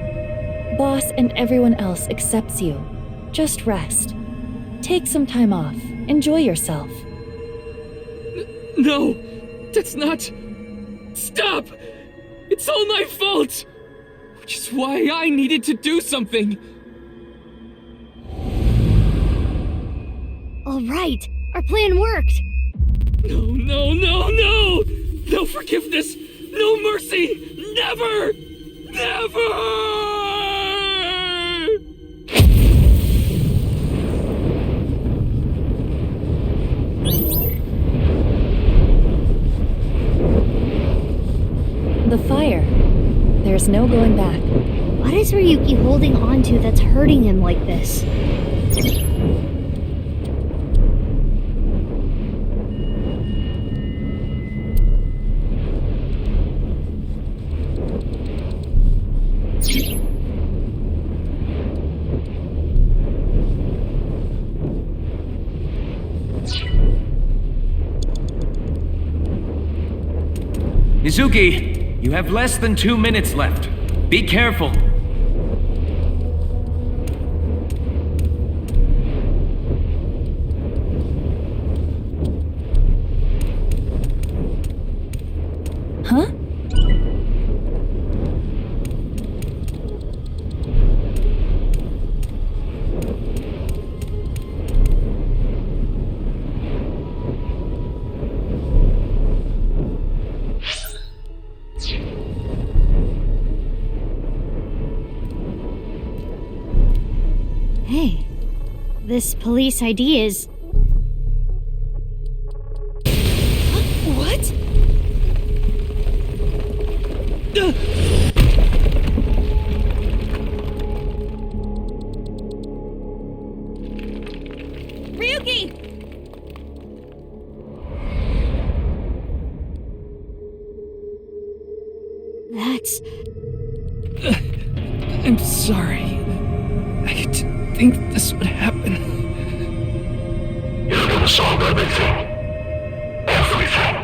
Boss and everyone else accepts you. Just rest. Take some time off. Enjoy yourself. No, that's not... Stop! It's all my fault! Which is why I needed to do something. All right, our plan worked. No, no, no, no! No forgiveness! No mercy! Never! Never! The fire. There's no going back. What is Ryuki holding on to that's hurting him like this? Mizuki, you have less than 2 minutes left. Be careful. Huh? Hey, this police ID is... What? Ryuki! That's... I'm sorry. I didn't think this would happen. You're gonna solve everything. Everything.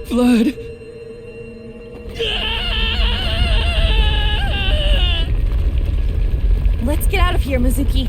Blood. Let's get out of here, Mizuki.